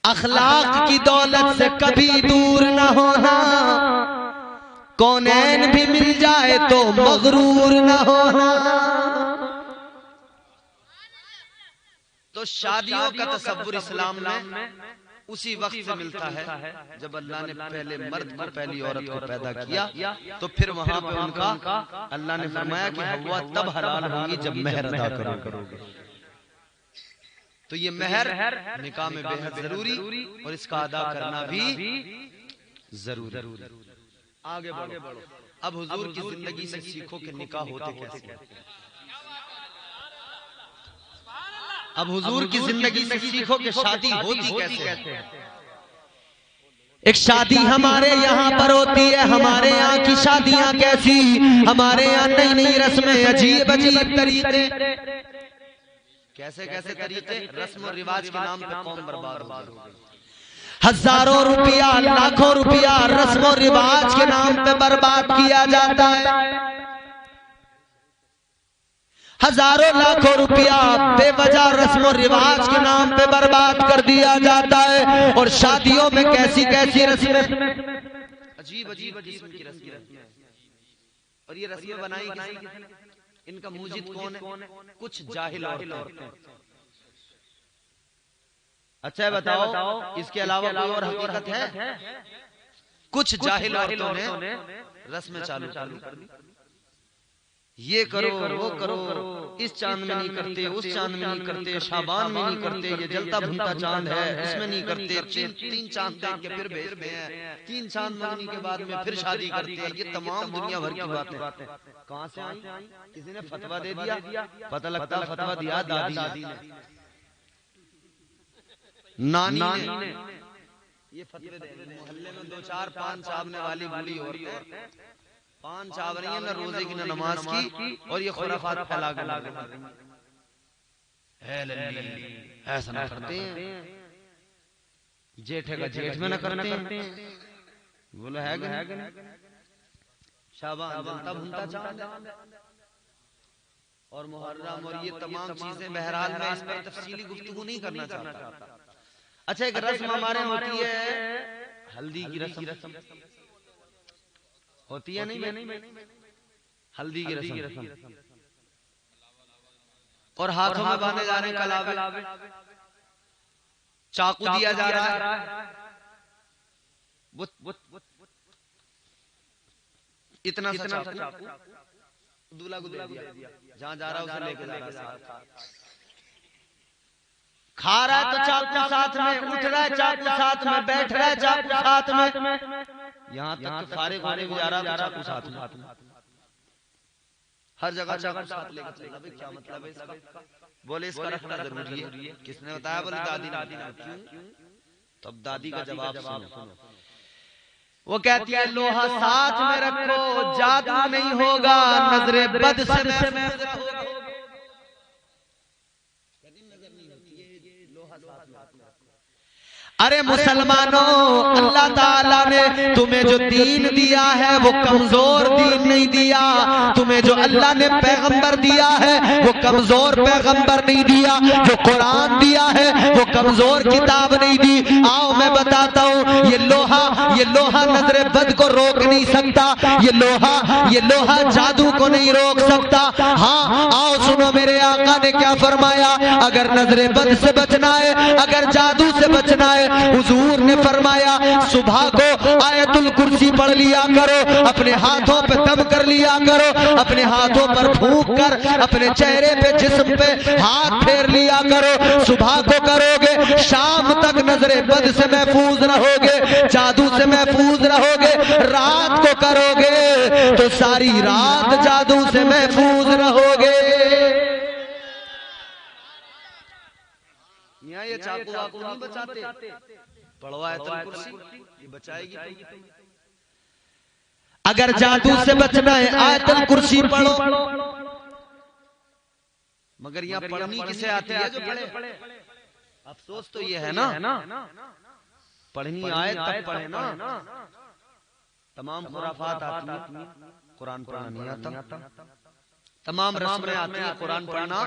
اخلاق کی دولت سے کبھی دور نہ ہونا، کونین بھی مل جائے تو مغرور نہ ہونا۔ تو شادیوں کا تصور اسلام میں اسی وقت سے ملتا ہے جب اللہ نے پہلے مرد کو پہلی عورت کو پیدا کیا، تو پھر وہاں پہ ان کا اللہ نے فرمایا کہ ہوا تب حلال ہوگی جب مہر ادا کرو گے۔ تو یہ مہر نکاح میں بے حد ضروری، اور اس کا ادا کرنا بھی ضروری۔ آگے بڑھو، اب حضور کی زندگی سے سیکھو کہ نکاح ہوتے کیسے۔ اب حضور کی زندگی سے سیکھو کہ شادی ہوتی کیسے۔ ایک شادی ہمارے یہاں پر ہوتی ہے، ہمارے یہاں کی شادیاں کیسی، ہمارے یہاں نئی نئی رسمیں، عجیب عجیب طریقے، کیسے کیسے طریقے، رسم و رواج کے نام پہ قوم برباد ہو گئی۔ ہزاروں روپیہ، لاکھوں روپیہ رسم و رواج کے نام پہ برباد کیا جاتا ہے، ہزاروں لاکھوں روپیہ بے وجہ رسم و رواج کے نام پہ برباد کر دیا جاتا ہے، اور شادیوں میں کیسی کیسی رسمیں، عجیب عجیب قسم کی رسمیں، اور یہ رسمیں بنائی کس نے؟ ان کا موجد کون ہے؟ کچھ جاہل عورتیں۔ اچھا بتاؤ اس کے علاوہ کوئی اور حقیقت ہے؟ کچھ جاہل عورتوں نے رسمیں چالو کر دی، یہ کرو وہ کرو، اس چاند میں نہیں کرتے، اس چاند میں نہیں کرتے، شعبان میں نہیں کرتے، یہ جلتا بھنتا چاند ہے اس میں نہیں کرتے، تین چاند دیکھ کے پھر بھیجتے ہیں، تین چاند مگنی کے بعد میں پھر شادی کرتے ہیں۔ یہ تمام دنیا بھر کی باتیں کہاں سے آئیں؟ کسی نے فتویٰ دے دیا، پتہ لگتا فتویٰ دیا دادی نے، نانی نے، یہ فتوے دے محلے میں دو چار پان چاونے والی بوڑھی عورتیں پان چاو رہی ہیں، نہ روزے کی نہ نماز کی، اور یہ خرافات پھیلا کر اے للی ایسا نہ کرتے ہیں، جیٹھے کا جیٹھ میں نہ کرتے ہیں، بولو ہے کہ شعبان جلتا بھنتا چاند اور محرم اور یہ تمام چیزیں، بہرحال میں اس پر تفصیلی گفتگو نہیں کرنا چاہتا۔ اچھا ایک رسم ہمارے ہوتی ہے ہلدی کی رسم، ہوتی ہے نہیں ہلدی کی رسم، اور ہاتھوں میں باندھے جا رہے کلاوے، چاقو دیا جا رہا ہے، اتنا سا چاقو دولہا کو دے دیا، جہاں جا رہا اسے لے کے جا رہا، کھا رہا ہے تو چاقو ساتھ میں، اٹھ رہا ہے چاقو ساتھ میں، بیٹھ رہا ہے چاقو ساتھ میں، یہاں تک کہ فارغ ہونے بھی جا رہا ہے چاقو ساتھ میں، ہر جگہ چاقو ساتھ لے کے چلنا۔ بھئی کیا مطلب ہے اس کا؟ بولے اس کا رکھنا ضروری ہے۔ کس نے بتایا؟ بولے دادی نے۔ کیوں؟ تب دادی کا جواب سنو، وہ کہتی ہے لوہا ساتھ میں رکھو، جادو نہیں ہوگا، نظر بد سے محفوظ رہو گے۔ ارے مسلمانوں، اللہ تعالیٰ نے تمہیں جو دین دیا ہے وہ کمزور دین نہیں دیا. تمہیں جو اللہ نے پیغمبر دیا ہے وہ کمزور پیغمبر نہیں دیا. جو قرآن دیا ہے وہ کمزور کتاب نہیں دی. آؤ میں بتاتا ہوں، یہ لوہا نظر بد کو روک نہیں سکتا. یہ لوہا جادو کو نہیں روک سکتا. ہاں آؤ سنو میرے آقا نے کیا فرمایا. اگر نظر بد سے بچنا ہے، اگر جادو سے بچنا ہے، حضور نے فرمایا صبح کو آیت الکرسی پڑھ لیا کرو، اپنے ہاتھوں پہ دم کر لیا کرو، اپنے ہاتھوں پر پھونک کر اپنے چہرے پہ جسم پہ ہاتھ پھیر لیا کرو. صبح کو کرو گے، شام تک نظر بد سے محفوظ رہو گے، جادو سے محفوظ رہو گے. رات کو کرو گے تو ساری رات جادو سے محفوظ رہو گے. یہاں یہ چاقو واقو نہیں بچاتے، پڑھو آیت الکرسی، یہ بچائے گی تمہیں. اگر جادو سے بچنا ہے آیت الکرسی پڑھو. مگر یہاں پڑھنی کسے آتی ہے جو پڑھے؟ افسوس تو یہ ہے نا، پڑھنی آیت تک پڑھے نا. تمام خرافات آتی ہیں، قرآن پڑھنا نہیں آتا. تمام رسمیں آتی ہیں، قرآن پڑھنا.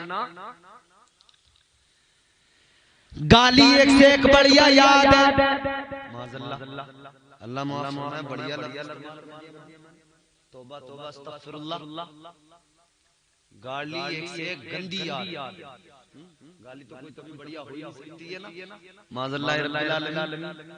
گالی ایک سے ایک بڑھیا یاد ہے. اللہ معاف فرمائے، بڑھیا لفظ. توبہ توبہ استغفر اللہ. گالی ایک سے ایک گندی یاد. گالی تو کوئی کبھی بڑھیا ہو ہی نہیں سکتی ہے نا. معاذ اللہ رب العالمین.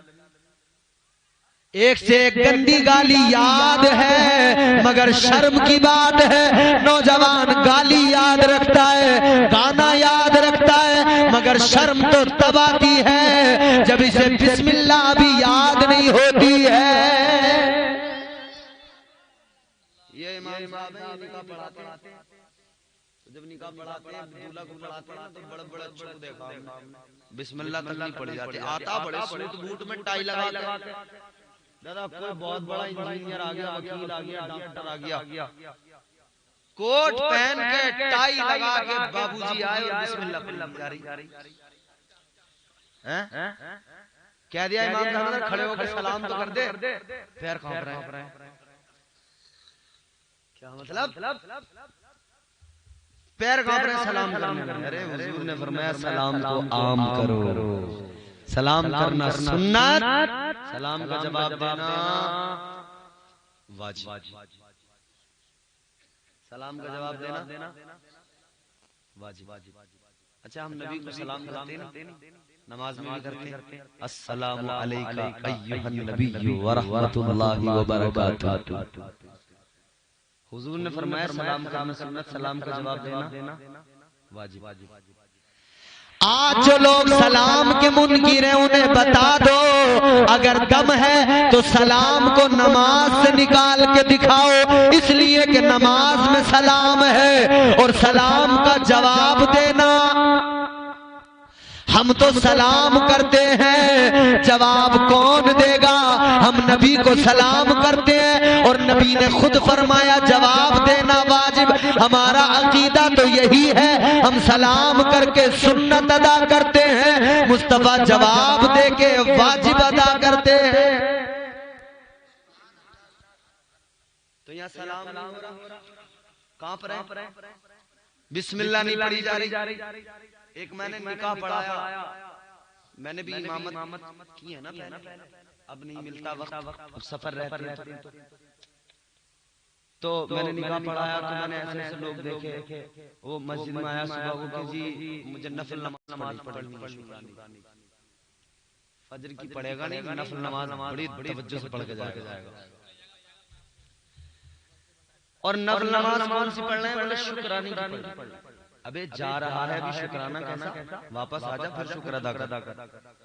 ایک سے ایک گندی گالی یاد ہے، مگر شرم کی بات ہے نوجوان گالی یاد رکھتا ہے، گانا یاد رکھتا ہے، مگر شرم تو تب آتی ہے جب اسے بسم اللہ بھی یاد نہیں ہوتی ہے. یہ امام صاحب ہیں، یہ نکاح پڑھاتے ہیں. جب نکاح پڑھاتے ہیں دولہا کو پڑھاتے ہیں تو بڑے بڑے اچھے کو دیکھا بسم اللہ تک نہیں پڑھی جاتی. آتا بڑے سوٹ بوٹ میں ٹائی لگا کے دادا کوئی بہت بڑا انجینئر آ گیا، وکیل آ گیا، ڈاکٹر آ گیا، کوٹ پہن کے ٹائی لگا کے بابو جی آئے اور بسم اللہ پڑھی جا رہی. کہہ دیا امام صاحب کھڑے ہو کے سلام تو کر دے، پیر کانپ رہے ہیں. کیا مطلب؟ پیر کانپ رہے ہیں سلام کرنے لگے. ارے حضور نے فرمایا سلام کو عام کرو. سلام کرنا سنت، سلام کا جواب دینا واجب. سلام کا جواب دینا واجب. اچھا ہم نبی کو سلام کرتے ہیں، نماز میں بھی کرتے ہیں. السلام علیکہ ایھا النبی ورحمۃ اللہ وبرکاتہ. حضور نے فرمایا سلام کرنا سنت، سلام کا جواب دینا واجب. آج جو لوگ سلام کے منکر ہیں انہیں بتا دو اگر دم ہے تو سلام کو نماز سے نکال کے دکھاؤ، اس لیے کہ نماز میں سلام ہے اور سلام کا جواب دینا. ہم تو سلام کرتے ہیں، جواب کون دے گا؟ ہم نبی کو سلام کرتے ہیں اور نبی نے خود فرمایا جواب دینا واجب. ہمارا عقیدہ تو یہی ہے، ہم سلام کر کے سنت ادا کرتے ہیں، مصطفیٰ جواب دے کے واجب ادا کرتے ہیں. تو یہاں سلام نہیں ہو رہا، کانپ رہے، بسم اللہ نہیں پڑھی جا رہی. ایک میں نے نکاح پڑھایا، میں نے بھی امامت کی ہے نا پہلے، اب نہیں ملتا وقت، سفر رہتے ہیں تو میں نے نکاح پڑھایا تو میں نے ایسے لوگ دیکھے. وہ مسجد میں آیا صبح کو کہ جی مجھے نفل نماز پڑھنی ہے، فجر کی پڑھے گا نہیں، نفل نماز بڑی توجہ سے پڑھ کے جائے گا. اور نفل نماز کون سی پڑھ رہے ہیں؟ بولے شکرانی کی پڑھ. ابے جا رہا ہے بھی شکرانہ کیسا، واپس آ جا پھر شکر ادا کر.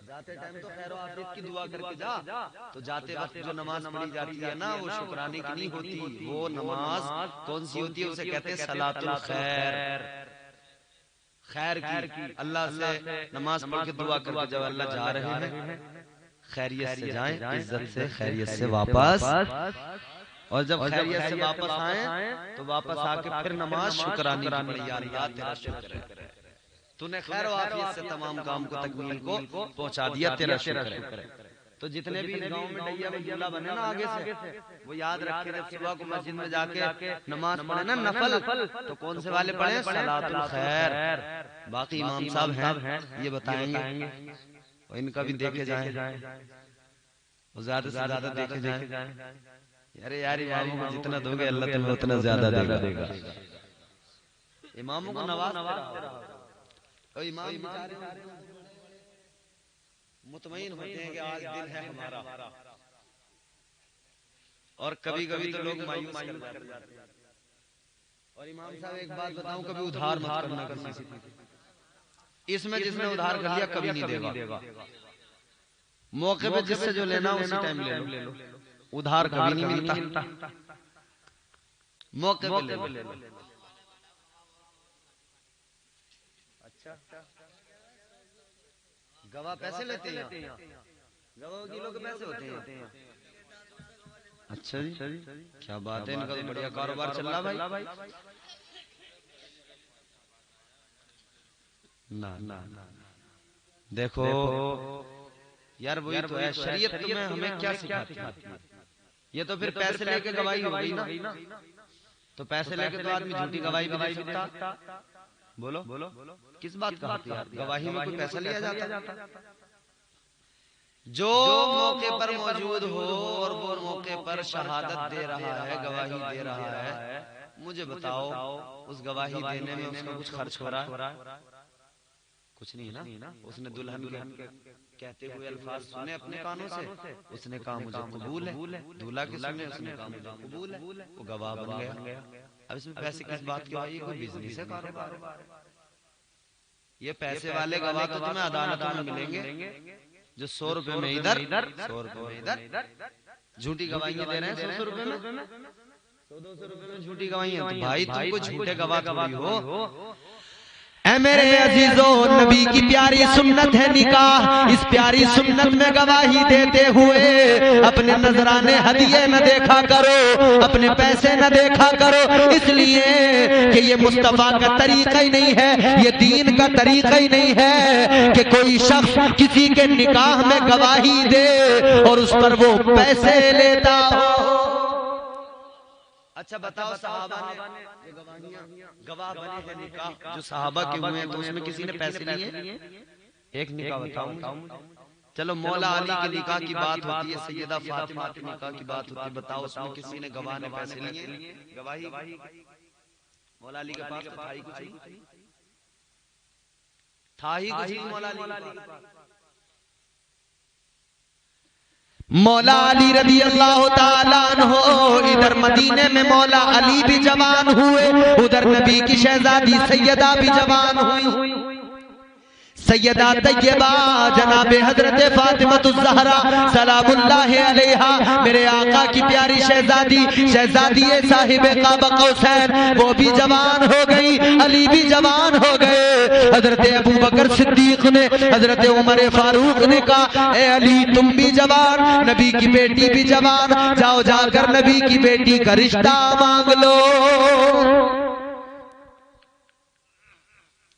جاتے ٹائم تو خیر و عافیت کی دعا کر کے جا، تو جاتے وقت جو نماز پڑھی جاتی ہے نا وہ شکرانے کی نہیں ہوتی. وہ نماز کون سی ہوتی ہے؟ اسے کہتے ہیں صلاۃ الخیر، خیر کی. اللہ سے نماز پڑھ کے دعا کر کے جب اللہ جا رہے ہیں خیریت سے جائیں، عزت سے خیریت سے واپس. اور جب خیریت سے واپس آئیں تو واپس آ کے پھر نماز شکرانی پڑھی، یا اللہ تیرا شکر ہے. تو نے خیر و عافیت سے تمام کام کو تکمیل کو پہنچا دیا، تیرا شکر ہے۔ تو جتنے بھی گاؤں میں ڈیا وجولہ بنے نا آگے سے، وہ یاد رکھے جب صبح کو مسجد میں جا کے نماز پڑھے نا نفل، تو کون سے والے پڑھیں؟ صلاۃ الخیر۔ باقی امام صاحب ہیں یہ بتائیں گے، اور ان کا بھی دیکھے جائیں، وہ زیادہ سے زیادہ دیکھے جائیں۔ یار اماموں کو جتنا دو گے اللہ تمہیں اتنا زیادہ دے گا۔ اماموں کو نواز اور امام بیچارے مطمئن ہوتے ہیں کہ آج دن ہے ہمارا، اور کبھی کبھی تو لوگ مایوس کر جاتے ہیں۔ اور امام صاحب ایک بات بتاؤں، کبھی ادھار مت کرنا کسی سے، اس میں جس نے ادھار کر لیا کبھی نہیں دے گا۔ موقع پہ جس سے جو لینا اسی ٹائم لے لو، ادھار کبھی نہیں ملتا، موقع پہ لے لو۔ اچھا گواہ پیسے لیتے ہیں، گواہ وکیلوں کے پیسے ہوتے ہیں؟ اچھا جی کیا بات ہے، ان کا تو بڑھیا کاروبار چل رہا بھائی۔ نہ دیکھو یار وہی تو ہے، شریعت تمہیں ہمیں کیا سکھاتی ہے؟ یہ تو پھر پیسے لے کے گواہی ہو گئی نا، تو پیسے لے کے تو آدمی جھوٹی گواہی بھی دے سکتا۔ بولو کس بات کا حق ہے؟ گواہی میں کوئی پیسہ لیا جاتا؟ جو موقع پر موجود ہو اور وہ موقع پر شہادت دے رہا ہے، گواہی دے رہا ہے، مجھے بتاؤ اس گواہی دینے میں اس کو کچھ خرچ ہو رہا ہے؟ کچھ نہیں نا۔ اس نے دلہن کے کہتے ہوئے الفاظ سنے اپنے کانوں سے، اس نے کہا مجھے قبول ہے، دولہا کے سنے اس نے کہا مجھے قبول ہے، وہ گواہ بن گیا۔ اب اس میں پیسے کس بات کی بھائی؟ کوئی بزنس ہے، کاروبار ہے۔ یہ پیسے والے گواہ تو تمہیں عدالتوں میں ملیں گے، جو 100 روپے میں ادھر 100 روپے میں ادھر جھوٹی گواہیاں دے رہے ہیں، 100 روپے میں 100-200 روپے میں جھوٹی گواہیاں۔ تو بھائی تم کو جھوٹے گواہ تھوڑی ہو۔ اے میرے عزیزو، نبی کی پیاری سنت ہے نکاح، اس پیاری سنت میں گواہی دیتے ہوئے اپنے نذرانے ہدیے نہ دیکھا کرو، اپنے پیسے نہ دیکھا کرو، اس لیے کہ یہ مصطفیٰ کا طریقہ ہی نہیں ہے، یہ دین کا طریقہ ہی نہیں ہے کہ کوئی شخص کسی کے نکاح میں گواہی دے اور اس پر وہ پیسے لیتا ہو۔ اچھا بتاؤ، صحابہ نے جو گواہ بنے ہیں نکاح جو صحابہ کے ہوئے ہیں، تو اس میں کسی نے پیسے لیے؟ ایک نکاح بتاؤ۔ چلو مولا علی کے نکاح کی بات ہوتی ہے، سیدہ فاطمہ کے نکاح کی بات ہوتی ہے، بتاؤ اس میں کسی نے گواہ نے پیسے لیے؟ گواہی مولا علی کے پاس تو تھا ہی کچھ نہیں، تھا ہی کچھ نہیں مولا علی کے پاس۔ مولا علی رضی اللہ تعالیٰ عنہ ادھر مدینے میں مولا علی بھی جوان ہوئے، ادھر نبی کی شہزادی سیدہ بھی جوان ہوئی، سیدہ طیبہ جناب حضرت فاطمہ الزہرا سلام اللہ علیہا، میرے آقا کی پیاری شہزادی صاحب قاب قوسین، وہ بھی جوان ہو گئی، علی بھی جوان ہو گئے۔ حضرت ابو بکر صدیق نے حضرت عمر فاروق نے کہا اے علی تم بھی جوان، نبی کی بیٹی بھی جوان، جاؤ جا کر نبی کی بیٹی کا رشتہ مانگ لو۔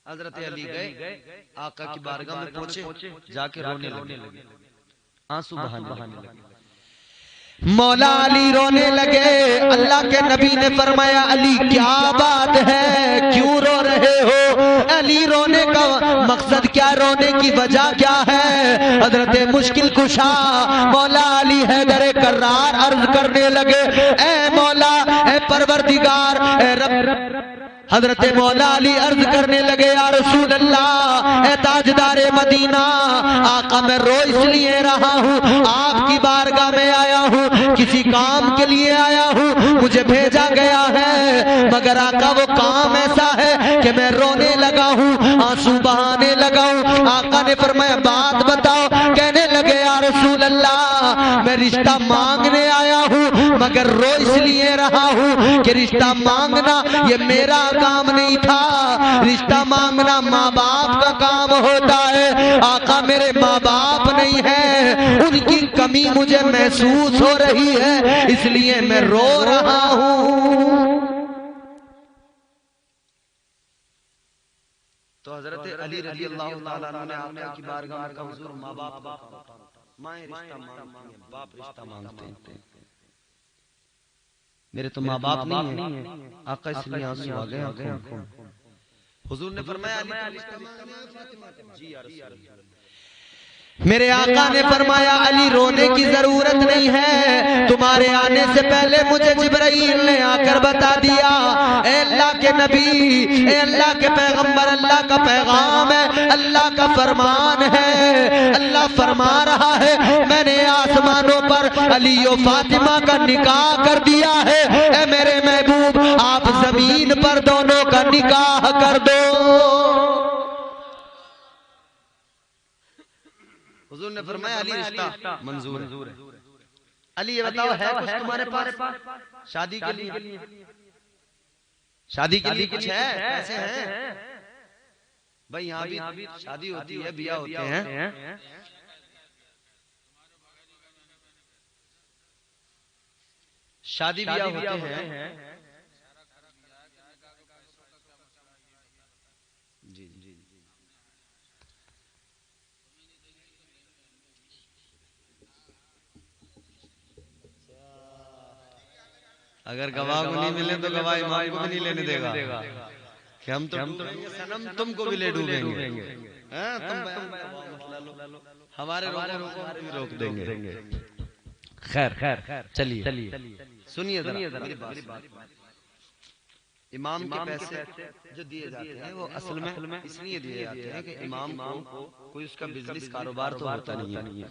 حضرت علی گئے، آقا کی بارگاہ میں پہنچے، جا کے رونے لگے، آنسو بہانے لگے۔ مولا علی رونے لگے، اللہ کے نبی نے فرمایا علی کیا بات ہے، کیوں رو رہے ہو؟ علی رونے کا مقصد کیا، رونے کی وجہ کیا ہے؟ حضرت مشکل کشا مولا علی حیدر کرار عرض کرنے لگے، اے مولا، اے پروردگار، اے رب۔ حضرت مولا علی عرض کرنے لگے یا رسول اللہ، اے تاجدار مدینہ، آقا میں رو اس لیے رہا ہوں، آپ کی بارگاہ میں آیا ہوں، کسی کام کے لیے آیا ہوں، مجھے بھیجا گیا ہے، مگر آقا وہ کام ایسا ہے کہ میں رونے لگا ہوں، آنسو بہانے لگا ہوں۔ آقا نے فرمایا بات بتاؤ، کہنے لگے یا رسول اللہ میں رشتہ مانگنے آیا ہوں، مگر رو اس لیے رہا ہوں کہ رشتہ مانگنا یہ میرا کام نہیں تھا، رشتہ مانگنا ماں باپ کا کام ہوتا ہے، آقا میرے ماں باپ نہیں ہیں، ان کی کمی مجھے محسوس ہو رہی ہے، اس لیے میں رو رہا ہوں۔ تو حضرت علی رضی اللہ تعالیٰ عنہ نے آقا کی بارگاہ میں کہا حضور ماں باپ مائیں رشتہ مانگتی ہیں، باپ رشتہ مانگتے ہیں، میرے تو ماں باپ نہیں ہیں۔ آقا اس لیے آنسو آ گئے آنکھوں میں۔ حضور نے فرمایا علی تو رشتہ مانگنے آئے فاطمہ؟ جی یا رسول اللہ۔ میرے آقا نے فرمایا علی رونے کی ضرورت نہیں ہے، تمہارے آنے سے پہلے مجھے جبرائیل نے آ کر بتا دیا، اے اللہ کے نبی، اے اللہ کے پیغمبر، اللہ کا پیغام ہے، اللہ کا فرمان ہے، اللہ فرما رہا ہے میں نے آسمانوں پر علی و فاطمہ کا نکاح کر دیا ہے، اے میرے محبوب آپ زمین پر دونوں کا نکاح کر دو۔ حضور نے فرمایا علی رشتہ منظور ہے۔ علی یہ بتاؤ ہے کچھ تمہارے پاس شادی کے لیے؟ شادی کے لیے کچھ ہے؟ پیسے ہیں؟ بھائی یہاں بھی شادی ہوتی ہے، بیاہ ہوتے ہیں، شادی بیاہ ہوتے ہیں۔ جی جی اگر گواہ کو نہیں ملے تو گواہ امام کو بھی نہیں لینے دے گا کہ ہم تو ڈوبیں گے صنم، تم کو بھی لے ڈوبیں گے، ہمارے روک دیں گے۔ خیر چلیے سنیے ذرا میری بات۔ امام کے پیسے جو دیے جاتے ہیں وہ اصل میں اس لیے دیے جاتے ہیں کہ امام کو کوئی اس کا بزنس کاروبار تو ہوتا نہیں ہے،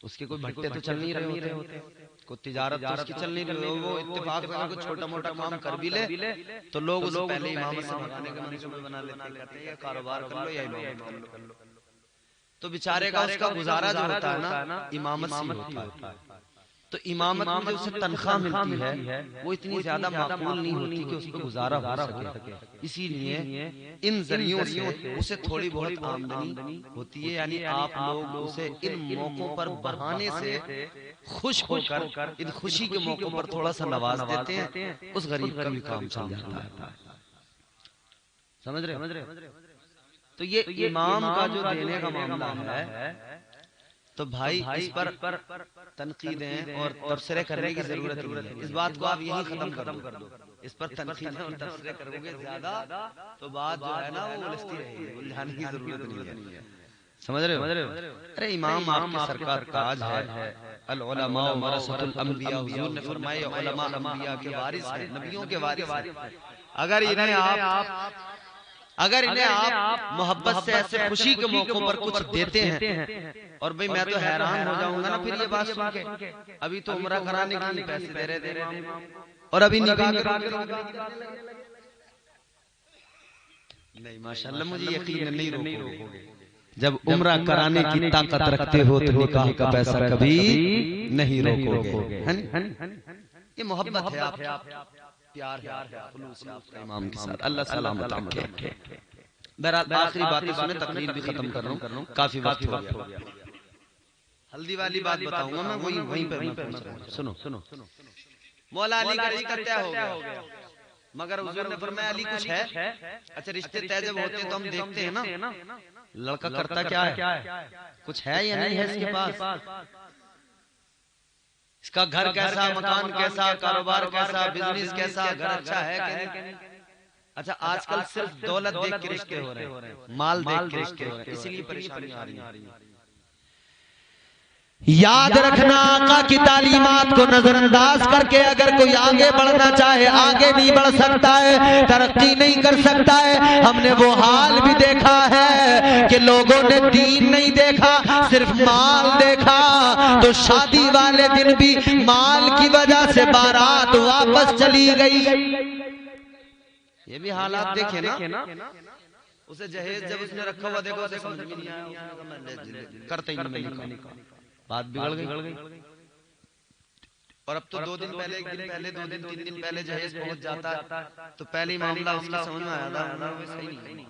اس کے کوئی بھٹے تو چل نہیں رہے ہوتے، کوئی تجارت تو اس کی چل نہیں رہی، وہ اتفاق سے کوئی چھوٹا موٹا کام کر بھی لے تو لوگ اسے پہلے امامت سے بھگانے کا منصوبہ بنا لیتے ہیں، کہتے ہیں یا کاروبار کر لو یا امامت کر لو۔ تو بیچارے کا اس کا گزارا جو ہوتا ہے نا امامت سے ہوتا ہے، تو امامت میں جو اسے تنخواہ ملتی ہے وہ اتنی زیادہ معقول نہیں ہوتی کہ اس پہ گزارا ہو سکے، اسی لیے ان ذریعوں سے اسے تھوڑی بہت آمدنی ہوتی ہے، یعنی آپ لوگ اسے ان موقعوں پر بہانے سے خوش ہو کر ان خوشی کے موقعوں پر تھوڑا سا نواز دیتے ہیں، اس غریب کا بھی کام چل جاتا ہے۔ سمجھ رہے؟ تو یہ امام کا جو دینے کا معاملہ ہے تو بھائی اس پر تنقیدیں اور تبصرے کرنے کی ضرورت نہیں ہے، اس بات کو آپ یہی ختم کر دو، اس پر تنقیدیں اور تبصرے کرو گے زیادہ تو بات جو ہے نا وہ الجھتی رہے گی، الجھانے کی ضرورت نہیں ہے۔ سمجھ رہے ہو؟ ارے امام آپ کے سرکار تاج ہے، العلماء ورثۃ الانبیاء، حضور نے فرمایا علماء انبیاء کے وارث ہیں، نبیوں کے وارث ہیں۔ اگر انہیں آپ محبت سے ایسے خوشی کے موقعوں پر کچھ دیتے ہیں، اور بھئی میں تو حیران ہو جاؤں گا نا پھر یہ بات سن کے، ابھی تو عمرہ کرانے کے لیے پیسے دے رہے تھے اور ابھی نکاح نہیں، ماشاءاللہ مجھے یقین نہیں روکو گے، جب عمرہ کرانے کی طاقت رکھتے ہو تو نکاح کا پیسہ کبھی نہیں روکو گے۔ یہ محبت ہے، آپ پیار ہے، خلوص ہے آپ کا امام کے ساتھ، اللہ سلامت رکھے۔ بہرحال آخری باتیں سنیں، تقریر بھی ختم کر رہا ہوں، کافی وقت ہو گیا۔ ہلدی والی بات بتاؤں گا میں، وہیں پر سنو۔ مولا علی کا رشتہ طے ہو گیا، مگر حضور نے فرمایا علی کچھ ہے؟ اچھا رشتے طے جب ہوتے ہیں تو ہم دیکھتے ہیں نا لڑکا کرتا کیا ہے، کچھ ہے یا نہیں ہے اس کے پاس، اس کا گھر کیسا، مکان کیسا، کاروبار کیسا، بزنس کیسا، گھر اچھا ہے کہ نہیں۔ اچھا آج کل صرف دولت دیکھ کے رشتے ہو رہے ہیں، مال دیکھ کے رشتے ہو رہے ہیں، اسی لیے پریشانی آ رہی ہے۔ یاد رکھنا آقا کی تعلیمات کو نظر انداز کر کے اگر کوئی آگے بڑھنا چاہے آگے نہیں بڑھ سکتا ہے، ترقی نہیں کر سکتا ہے۔ ہم نے وہ حال بھی دیکھا ہے کہ لوگوں نے دین نہیں دیکھا، صرف مال دیکھا، تو شادی والے دن بھی مال کی وجہ سے بارات واپس چلی گئی۔ یہ بھی حالات دیکھیں نا، اسے جہیز جب اس نے رکھا ہوا دیکھا اسے سمجھ میں نہیں آیا، کرتے ہی نہیں، بات بگڑ گئی۔ اور اب تو 2 دن پہلے، 1 دن پہلے، 2 دن 3 دن پہلے جہیز پہنچ جاتا ہے تو پہلی معاملہ اس کی سمجھ میں آیا تھا صحیح نہیں۔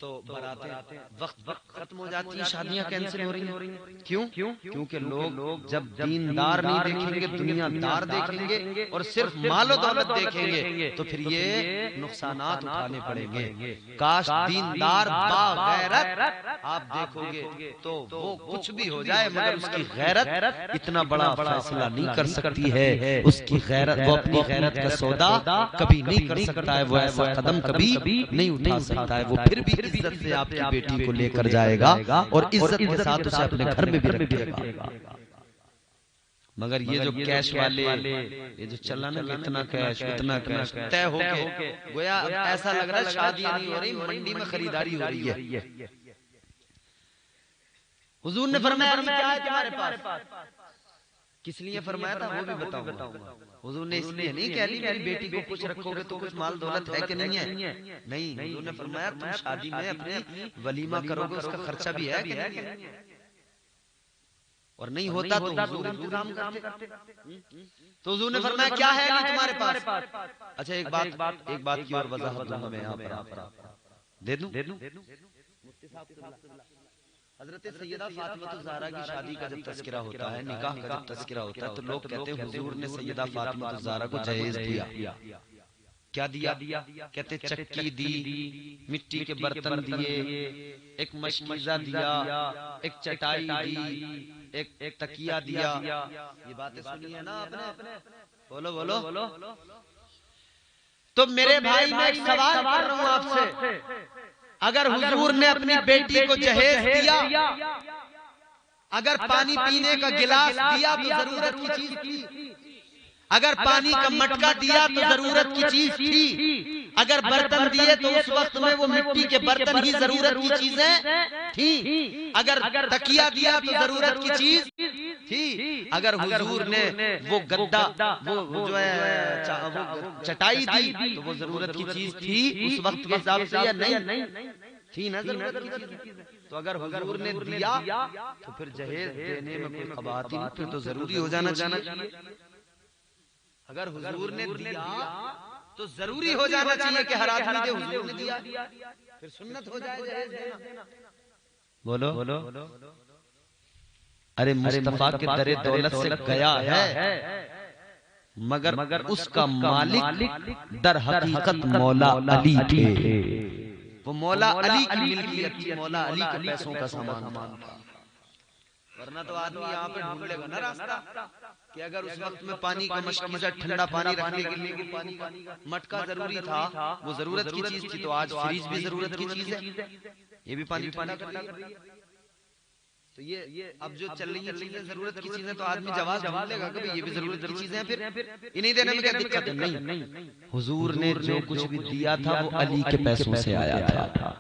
تو براتیں وقت ختم ہو جاتی ہیں، شادیاں کینسل ہو رہی ہیں. کیوں؟ کیونکہ لوگ جب دیندار نہیں دیکھیں گے، دنیا دار دیکھیں گے اور صرف مال و دولت دیکھیں گے تو پھر یہ نقصانات اٹھانے پڑیں گے. کاش دیندار باغیرت آپ دیکھو گے تو وہ کچھ بھی ہو جائے مگر اس کی غیرت اتنا بڑا فیصلہ نہیں کر سکتی ہے. اس کی غیرت، وہ اپنی غیرت کا سودا کبھی نہیں کر سکتا ہے، وہ ایسا قدم کبھی نہیں اٹھا سکتا ہے. وہ پھر بھی عزت سے آپ کی بیٹی کو لے کر جائے گا اور عزت کے ساتھ اسے اپنے گھر میں بھی رکھے گا. مگر یہ جو کیش والے، یہ جو چلا نا اتنا کیش اتنا کیش طے ہو کے گویا ایسا لگ رہا ہے شادیاں نہیں ہو رہی، منڈی میں خریداری ہو رہی ہے. حضور نے فرمایا کیا ہے تمہارے پاس؟ کس لیے فرمایا تھا وہ بھی بتاؤں گا. حضور نے اس لیے نہیں کہہ لی میری بیٹی کو کچھ رکھو گے تو کچھ مال دولت ہے کہ نہیں ہے. نہیں، حضور نے فرمایا تم شادی میں اپنی ولیمہ کرو گے، اس کا خرچہ بھی ہے کہ نہیں ہے. اور نہیں ہوتا تو حضور انتظام کرتے. تو حضور نے فرمایا کیا ہے نہیں تمہارے پاس؟ اچھا ایک بات کی اور وضاحت دوں گا میں یہاں پر، دے دوں. حضرت سیدہ فاطمہ الزہرا کی شادی کا جب تذکرہ ہوتا ہے، نکاح کا جب تذکرہ ہوتا ہے تو لوگ کہتے ہیں حضور نے سیدہ فاطمہ الزہرا کو جہیز دیا. کیا دیا؟ کہتے چکی دی، مٹی کے برتن دیے، ایک مشکیزہ دیا، ایک چٹائی دی، ایک تکیہ دیا. یہ باتیں سنی ہے نا آپ نے؟ بولو. تو میرے بھائی میں ایک سوال کر رہا ہوں آپ سے، اگر حضور نے اپنی بیٹی کو جہیز دیا، اگر پانی پینے کا گلاس دیا تو ضرورت کی چیز تھی، اگر پانی کا مٹکا دیا تو ضرورت کی چیز تھی، اگر برتن دیے تو اس وقت میں وہ مٹی کے برتن ہی ضرورت کی چیزیں تھیں، اگر تکیہ دیا تو ضرورت کی چیز تھی، اگر حضور نے وہ گدا وہ جو ہے چٹائی دی تو وہ ضرورت کی چیز تھی اس وقت کے حساب سے یا نہیں تھی نا ضرورت کی چیز. تو اگر حضور نے دیا تو پھر جہیز دینے میں کوئی قباحت نہیں، پھر تو ضروری ہو جانا چاہیے. اگر حضور نے دیا تو ضروری ہو جانا چاہیے کہ ہر آدمی دے. حضور نے دیا پھر سنت ہو جائے جہیز دینا. بولو. ارے مصطفیٰ کے در دولت سے گیا ہے مگر اس کا مالک در حقیقت مولا علی تھے. وہ مولا علی کی ملکیت تھی، مولا علی کے پیسوں کا سامان تھا. ورنہ تو آدمی یہاں پہ ڈھونڈ لے گا نا راستہ کہ اگر اس وقت میں پانی کا مشکیزہ ٹھنڈا پانی رکھنے کے لیے پانی کا مٹکا ضروری تھا، وہ ضرورت کی چیز تھی، تو آج فریج بھی ضرورت کی چیز ہے، یہ بھی پانی ٹھنڈا کر رہی ہے. تو یہ اب جو چل رہی ہیں ضرورت کی چیزیں تو آدمی جواز ڈھونڈ لے گا کہ یہ بھی ضرورت کی چیزیں ہیں، پھر انہیں دینے میں کیا دقت ہے. نہیں، حضور نے جو کچھ بھی دیا تھا وہ علی کے پیسوں سے آیا تھا.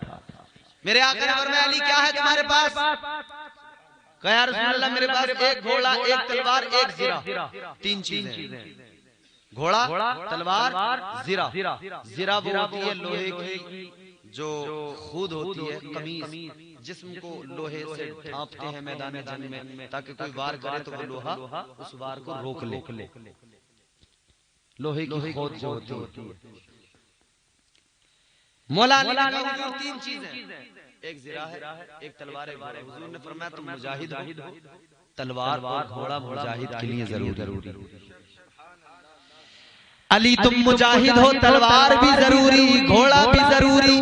میرے آقا نے فرمایا علی کیا ہے تمہارے پاس؟ کہا یا رسول اللہ میرے پاس ایک گھوڑا، ایک تلوار، ایک زرہ، تین چیزیں. گھوڑا، تلوار، زرہ. زرہ وہ ہوتی ہے لوہے کی جو خود ہوتی ہے، قمیص، جسم کو لوہے سے ڈھانپتے ہیں میدان جنگ میں تاکہ کوئی وار کرے تو وہ لوہا اس وار کو روک لے. لوہے کی خود جو ہوتی ہے. مولا علی نے کہا تین چیزیں، ایک زرہ ہے، ایک تلوار ہے. حضور نے فرمایا تم مجاہد ہو، تلوار اور گھوڑا مجاہد کے لیے ضروری. علی تم مجاہد ہو، تلوار بھی ضروری، گھوڑا بھی ضروری،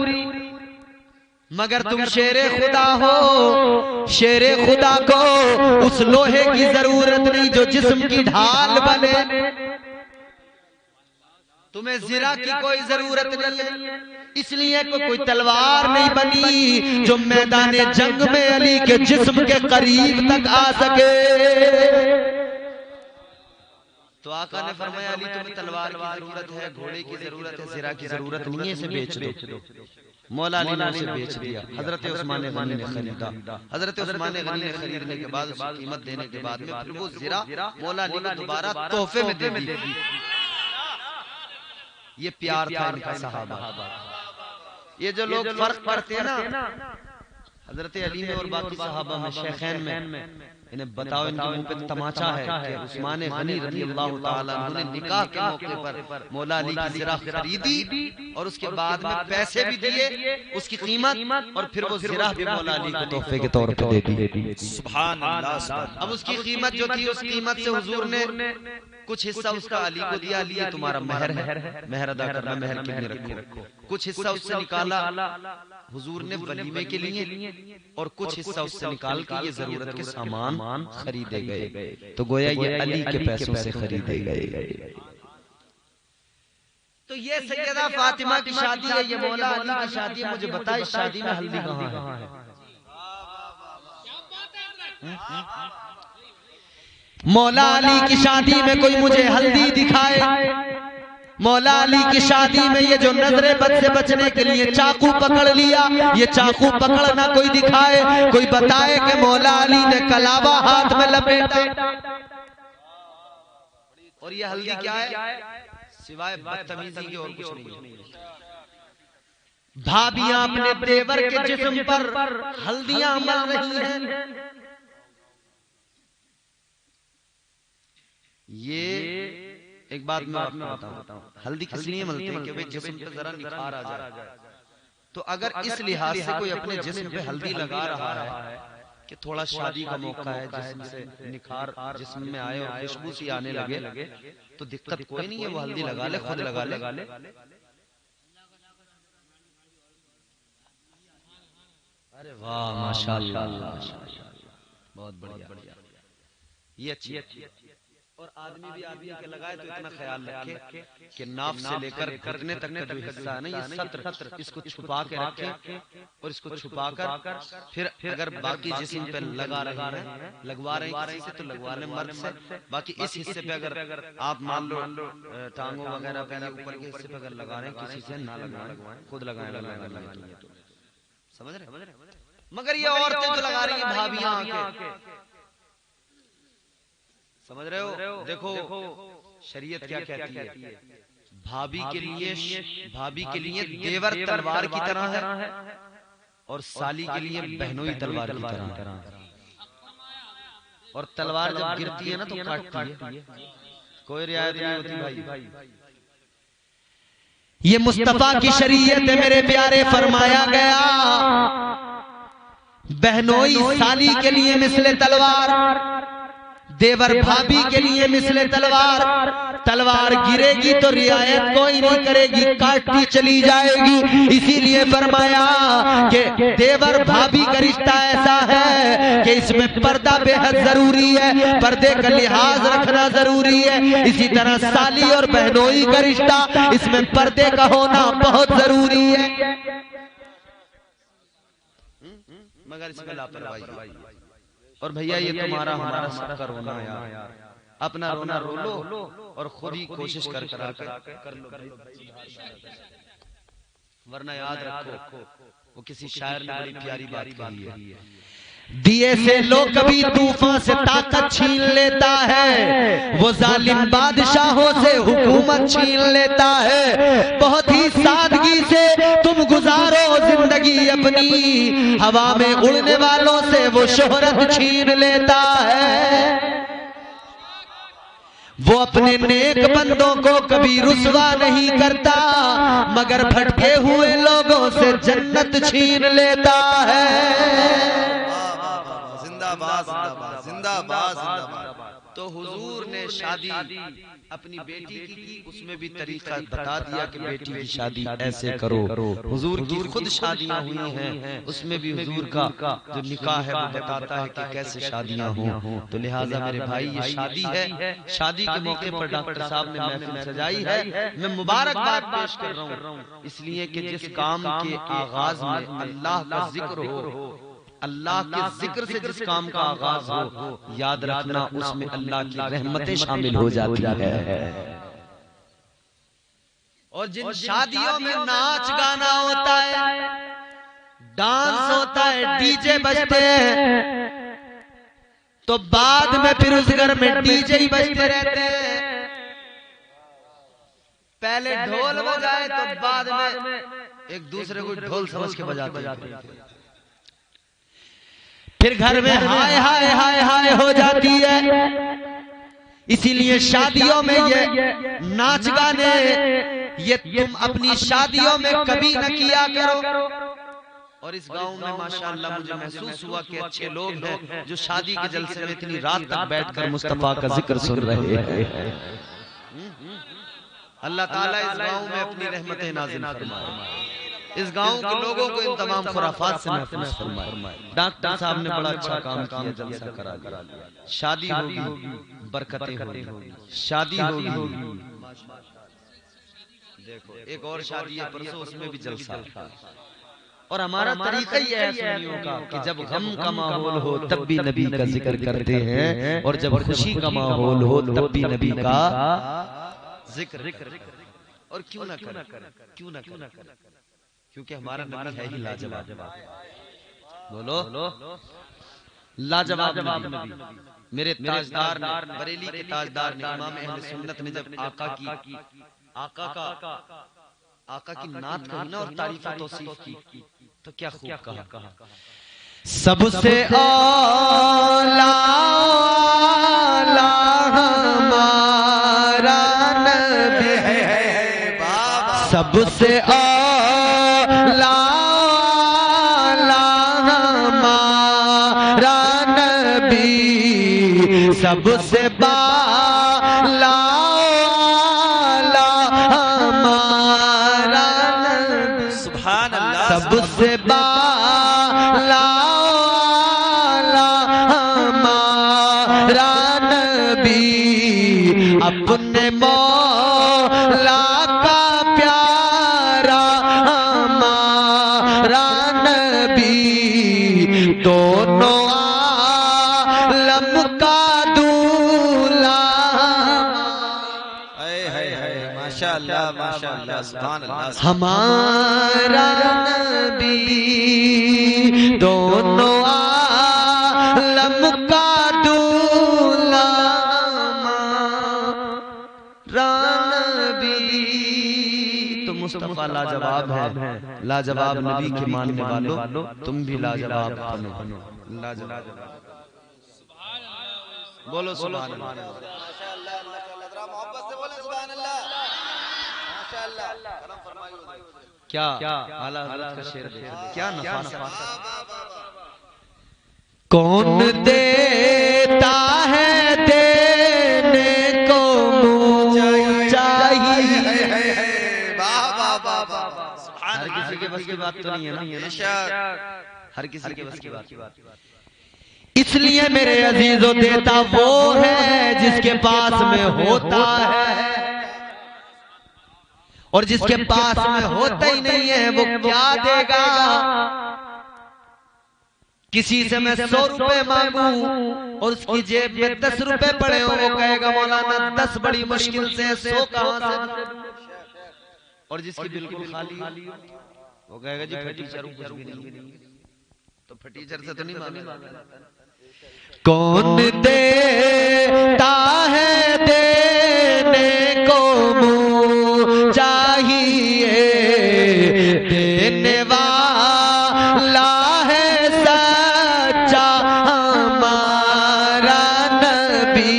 مگر تم شیر خدا ہو. شیر خدا کو اس لوہے کی ضرورت نہیں جو جسم کی ڈھال بنے. تمہیں زرہ کی کوئی ضرورت نہیں ہے، اس لیے کوئی تلوار نہیں بنی جو میدان جنگ میں علی کے جسم کے قریب تک آ سکے. تو آقا نے فرمایا علی تمہیں تلوار کی ضرورت ہے، گھوڑے کی ضرورت ہے، زرہ کی ضرورت نہیں ہے، اسے بیچ دو. مولا علی نے اسے بیچ دیا. حضرت عثمان غنی نے خریدا. حضرت عثمان غنی نے خریدنے کے بعد اس کی قیمت دینے کے بعد میں پھر وہ زرہ مولا علی نے دوبارہ تحفے میں دے دی. یہ پیار تھا ان کا صحابہ. یہ جو لوگ فرق کرتے ہیں نا حضرت علی میں اور باقی صحابہ میں، شیخین میں، انہیں بتاؤ ان کے منہ پہ تماچا ہے کہ عثمان غنی رضی اللہ تعالیٰ عنہ نے نکاح کے موقع پر مولا علی کی زرہ خریدی اور اس کے بعد میں پیسے بھی دیے اس کی قیمت اور پھر وہ زرہ بھی مولا علی کو تحفے کے طور پہ دے دی. سبحان اللہ. اب اس کی قیمت جو تھی اس قیمت سے حضور نے کچھ حصہ اس کا علی کو دیا. علی یہ تمہارا مہر ہے, مہر ادا کرنا, مہر کے لیے رکھو. کچھ حصہ اس سے نکالا حضور نے ولیمے کے لیے اور کچھ حصہ اس سے نکال کے یہ ضرورت کے سامان خریدے گئے. تو گویا یہ علی کے پیسوں سے خریدے گئے. تو یہ سیدہ فاطمہ کی شادی ہے, یہ مولا علی کی شادی ہے. مجھے بتائیں شادی میں ہلدی کہاں ہے؟ مولا علی کی شادی میں کوئی مجھے ہلدی دکھائے. مولا علی کی شادی میں یہ جو نظر بد سے بچنے کے لیے چاقو پکڑ لیا, یہ چاقو پکڑنا کوئی دکھائے, کوئی بتائے کہ مولا علی نے کلابہ ہاتھ میں لپیٹا. اور یہ ہلدی کیا ہے؟ سوائے بدتمیزی کے اور کچھ نہیں. بھابیاں اپنے دیور کے جسم پر ہلدیاں مل رہی ہیں. یہ ایک بات میں آپ کو بتاؤں, ہلدی کس لیے ملتی ہے کہ جسم پہ ذرا نکھار آ جائے. تو اگر اس لحاظ سے کوئی اپنے جسم پہ ہلدی لگا رہا ہے کہ تھوڑا شادی کا موقع ہے, جسم سے نکھار جسم میں آئے اور خوشبو سی آنے لگے, تو دقت کوئی نہیں ہے, وہ ہلدی لگا لے, خود لگا لے. ارے واہ ماشاءاللہ, بہت بڑھیا. یہ اچھی. اور آدمی بھی آدمی کے لگائے تو اتنا خیال رکھے کہ ناف سے لے کر گھٹنے تک کا جو حصہ ہے نا, یہ سطر, اس کو چھپا کے رکھے اور اس کو چھپا کر پھر اگر باقی جسم پہ لگا رہے ہیں, لگوا رہے ہیں کسی سے تو لگوا لیں مرد سے. باقی اس حصے پہ اگر آپ مان لو ٹانگوں وغیرہ پہ یا اوپر کے حصے پہ اگر لگا رہے ہیں, کسی سے نہ لگوائیں, خود لگائیں. سمجھ رہے؟ مگر یہ عورتیں تو لگا رہی ہیں بھابیاں آ کے. سمجھ رہے ہو؟ دیکھو شریعت کیا کہتی ہے. بھابی کے لیے دیور تلوار کی طرح ہے اور سالی کے لیے بہنوئی تلوار کی طرح. اور تلوار جب گرتی ہے نا تو کاٹتی ہے, کوئی رعایت نہیں ہوتی بھائی. یہ مصطفیٰ کی شریعت ہے میرے پیارے. فرمایا گیا بہنوئی سالی کے لیے مثل تلوار, دیور بھابی کے لیے مثل تلوار. تلوار گرے گی تو رعایت کوئی نہیں کرے گی, کاٹتی چلی جائے گی. اسی لیے فرمایا کہ دیور بھابی کا رشتہ ایسا ہے کہ اس میں پردہ بے حد ضروری ہے, پردے کا لحاظ رکھنا ضروری ہے. اسی طرح سالی اور بہنوئی کا رشتہ, اس میں پردے کا ہونا بہت ضروری ہے. مگر اس میں لاپرواہی. اور بھیا یہ تمہارا ہمارا سب کا رونا ہے یار, اپنا رونا رو لو اور خود ہی کوشش کر لو, ورنہ یاد رکھو وہ کسی شاعر نے بڑی پیاری بات کہی ہے. دیے سے لو کبھی طوفان سے طاقت چھین لیتا ہے, وہ ظالم بادشاہوں سے حکومت چھین لیتا ہے. بہت ہی سادگی سے تم گزارو زندگی اپنی, ہوا میں اڑنے والوں سے وہ شہرت چھین لیتا ہے. وہ اپنے نیک بندوں کو کبھی رسوا نہیں کرتا, مگر بھٹکے ہوئے لوگوں سے جنت چھین لیتا ہے. زندہ باد. تو حضور نے شادی اپنی بیٹی کی, اس میں بھی طریقہ بتا دیا کہ بیٹی کی شادی ایسے کرو. حضور کی خود شادیاں ہوئی ہیں, اس میں بھی حضور کا جو نکاح ہے وہ بتاتا ہے کہ کیسے شادیاں ہوں. تو لہٰذا میرے بھائی یہ شادی ہے, شادی کے موقع پر ڈاکٹر صاحب نے محفل سجائی ہے. میں مبارکباد پیش کر رہا ہوں اس لیے کہ جس کام کے آغاز میں اللہ کا ذکر ہو, اللہ کے ذکر سے جس کام کا آغاز ہو, یاد رکھنا اس میں اللہ کی رحمتیں شامل ہو جاتی ہے. اور جن شادیوں میں ناچ گانا ہوتا ہے, ڈانس ہوتا ہے, ڈی جے بجتے ہیں, تو بعد میں پھر اس گھر میں ڈی جے ہی بجتے رہتے ہیں. پہلے ڈھول بجائے تو بعد میں ایک دوسرے کو ڈھول سمجھ کے بجاتے ہیں. پھر گھر میں ہائے ہائے ہائے ہائے ہو جاتی ہے۔ اسی لیے شادیوں میں یہ ناچ گانے یہ تم اپنی شادیوں میں کبھی نہ کیا کرو۔ اور اس گاؤں میں ماشاءاللہ مجھے محسوس ہوا کہ اچھے لوگ ہیں جو شادی کے جلسے میں اتنی رات تک بیٹھ کر مصطفیٰ کا ذکر سن رہے ہیں۔ اللہ تعالیٰ اس گاؤں میں اپنی رحمتیں نازل فرمائے، اس گاؤں کے لوگوں کو ان تمام خرافات سے محفوظ فرمائے۔ ڈاکٹر صاحب نے بڑا اچھا کام کیا، جلسہ کرا لیا۔ شادی ہوگی، برکتیں ہوگی، شادی ہوگی۔ دیکھو ایک اور شادی ہے پرسوں، اس میں بھی جلسہ تھا۔ اور ہمارا طریقہ یہ ہے سنیوں کا کہ جب غم کا ماحول ہو تب بھی نبی کا ذکر کرتے ہیں، اور جب خوشی کا ماحول ہو تب بھی نبی کا ذکر۔ اور کیوں نہ کریں، کیونکہ ہمارا نبی ہے ہی لاجواب۔ بولو لاجواب نبی۔ میرے تاجدار نے، بریلی کے تاجدار نے، امام اہل سنت نے جب آقا کی نعت کہی نا اور تعریف و توصیف کی تو کیا خوب کہا، سب سے اولا ہمارا نبی ہے، سب سے اولا ہمارا نبی، سب سے بالا سب سے بالا ہمارا نبی، اپنے مولا کا پیارا ہمارا نبی، دونوں عالم کا دولہا۔ ماشاءاللہ ماشاءاللہ سبحان اللہ، ہمارا نبی دونوں عالم کا دولہا، ہمارا نبی۔ تو مصطفیٰ لاجواب ہے، لاجواب نبی کے ماننے والوں تم بھی لاجواب بنو۔ لاجواب بولو سبحان اللہ۔ کیا اعلیٰ حضرت کا شعر دیکھیں، کیا نفاست۔ کون دیتا ہے دینے کو منہ چاہیے، ہر کسی کے بس کی بات تو نہیں ہے نا، ہر کسی کے بس کی بات۔ اس لیے میرے عزیزو دیتا وہ ہے جس کے پاس میں ہوتا ہے، اور جس کے پاس میں ہوتا ہی نہیں ہے وہ کیا دے گا۔ کسی سے میں 100 روپے مانگوں اور اس کی جیب میں 10 روپے پڑے ہوں، وہ کہے گا مولانا 10 بڑی مشکل سے 100 کہاں سے۔ اور جس کی بالکل خالی ہو وہ کہے گا جی پھٹیچر کچھ بھی نہیں، تو پھٹیچر سے تو نہیں مانگا۔ کون دیتا ہے دینے کو منہ چاہیے، دینے والا ہے سچا ہمارا نبی،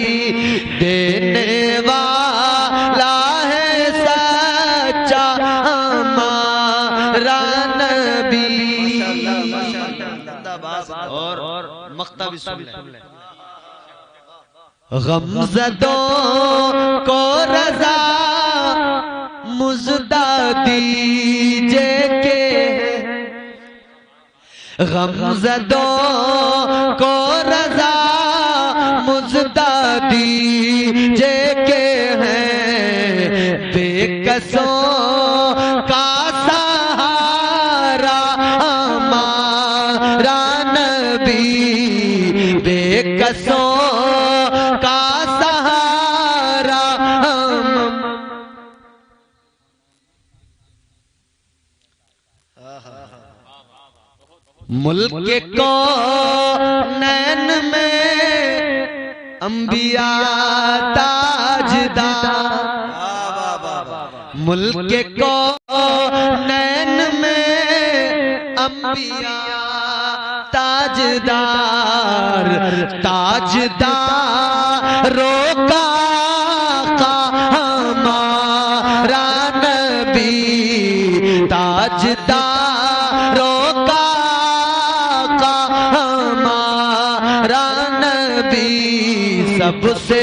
دینے والا ہے سچا ہمارا نبی۔ اور مقطع بھی سن لیں، غمزدوں کو رضا مزدہ دیجے کہ، غمزدوں کو رضا مزدہ دیجے کہ ہیں بے کسوں کا سہارا ہمارا نبی، بے کسوں کا سہارا ملک کونین میں انبیاء تاجدار، ملک کونین میں انبیاء تاجدار تاجداروں کا آقا ہمارا نبی تاجداروں کا آقا ہمارا نبی سب سے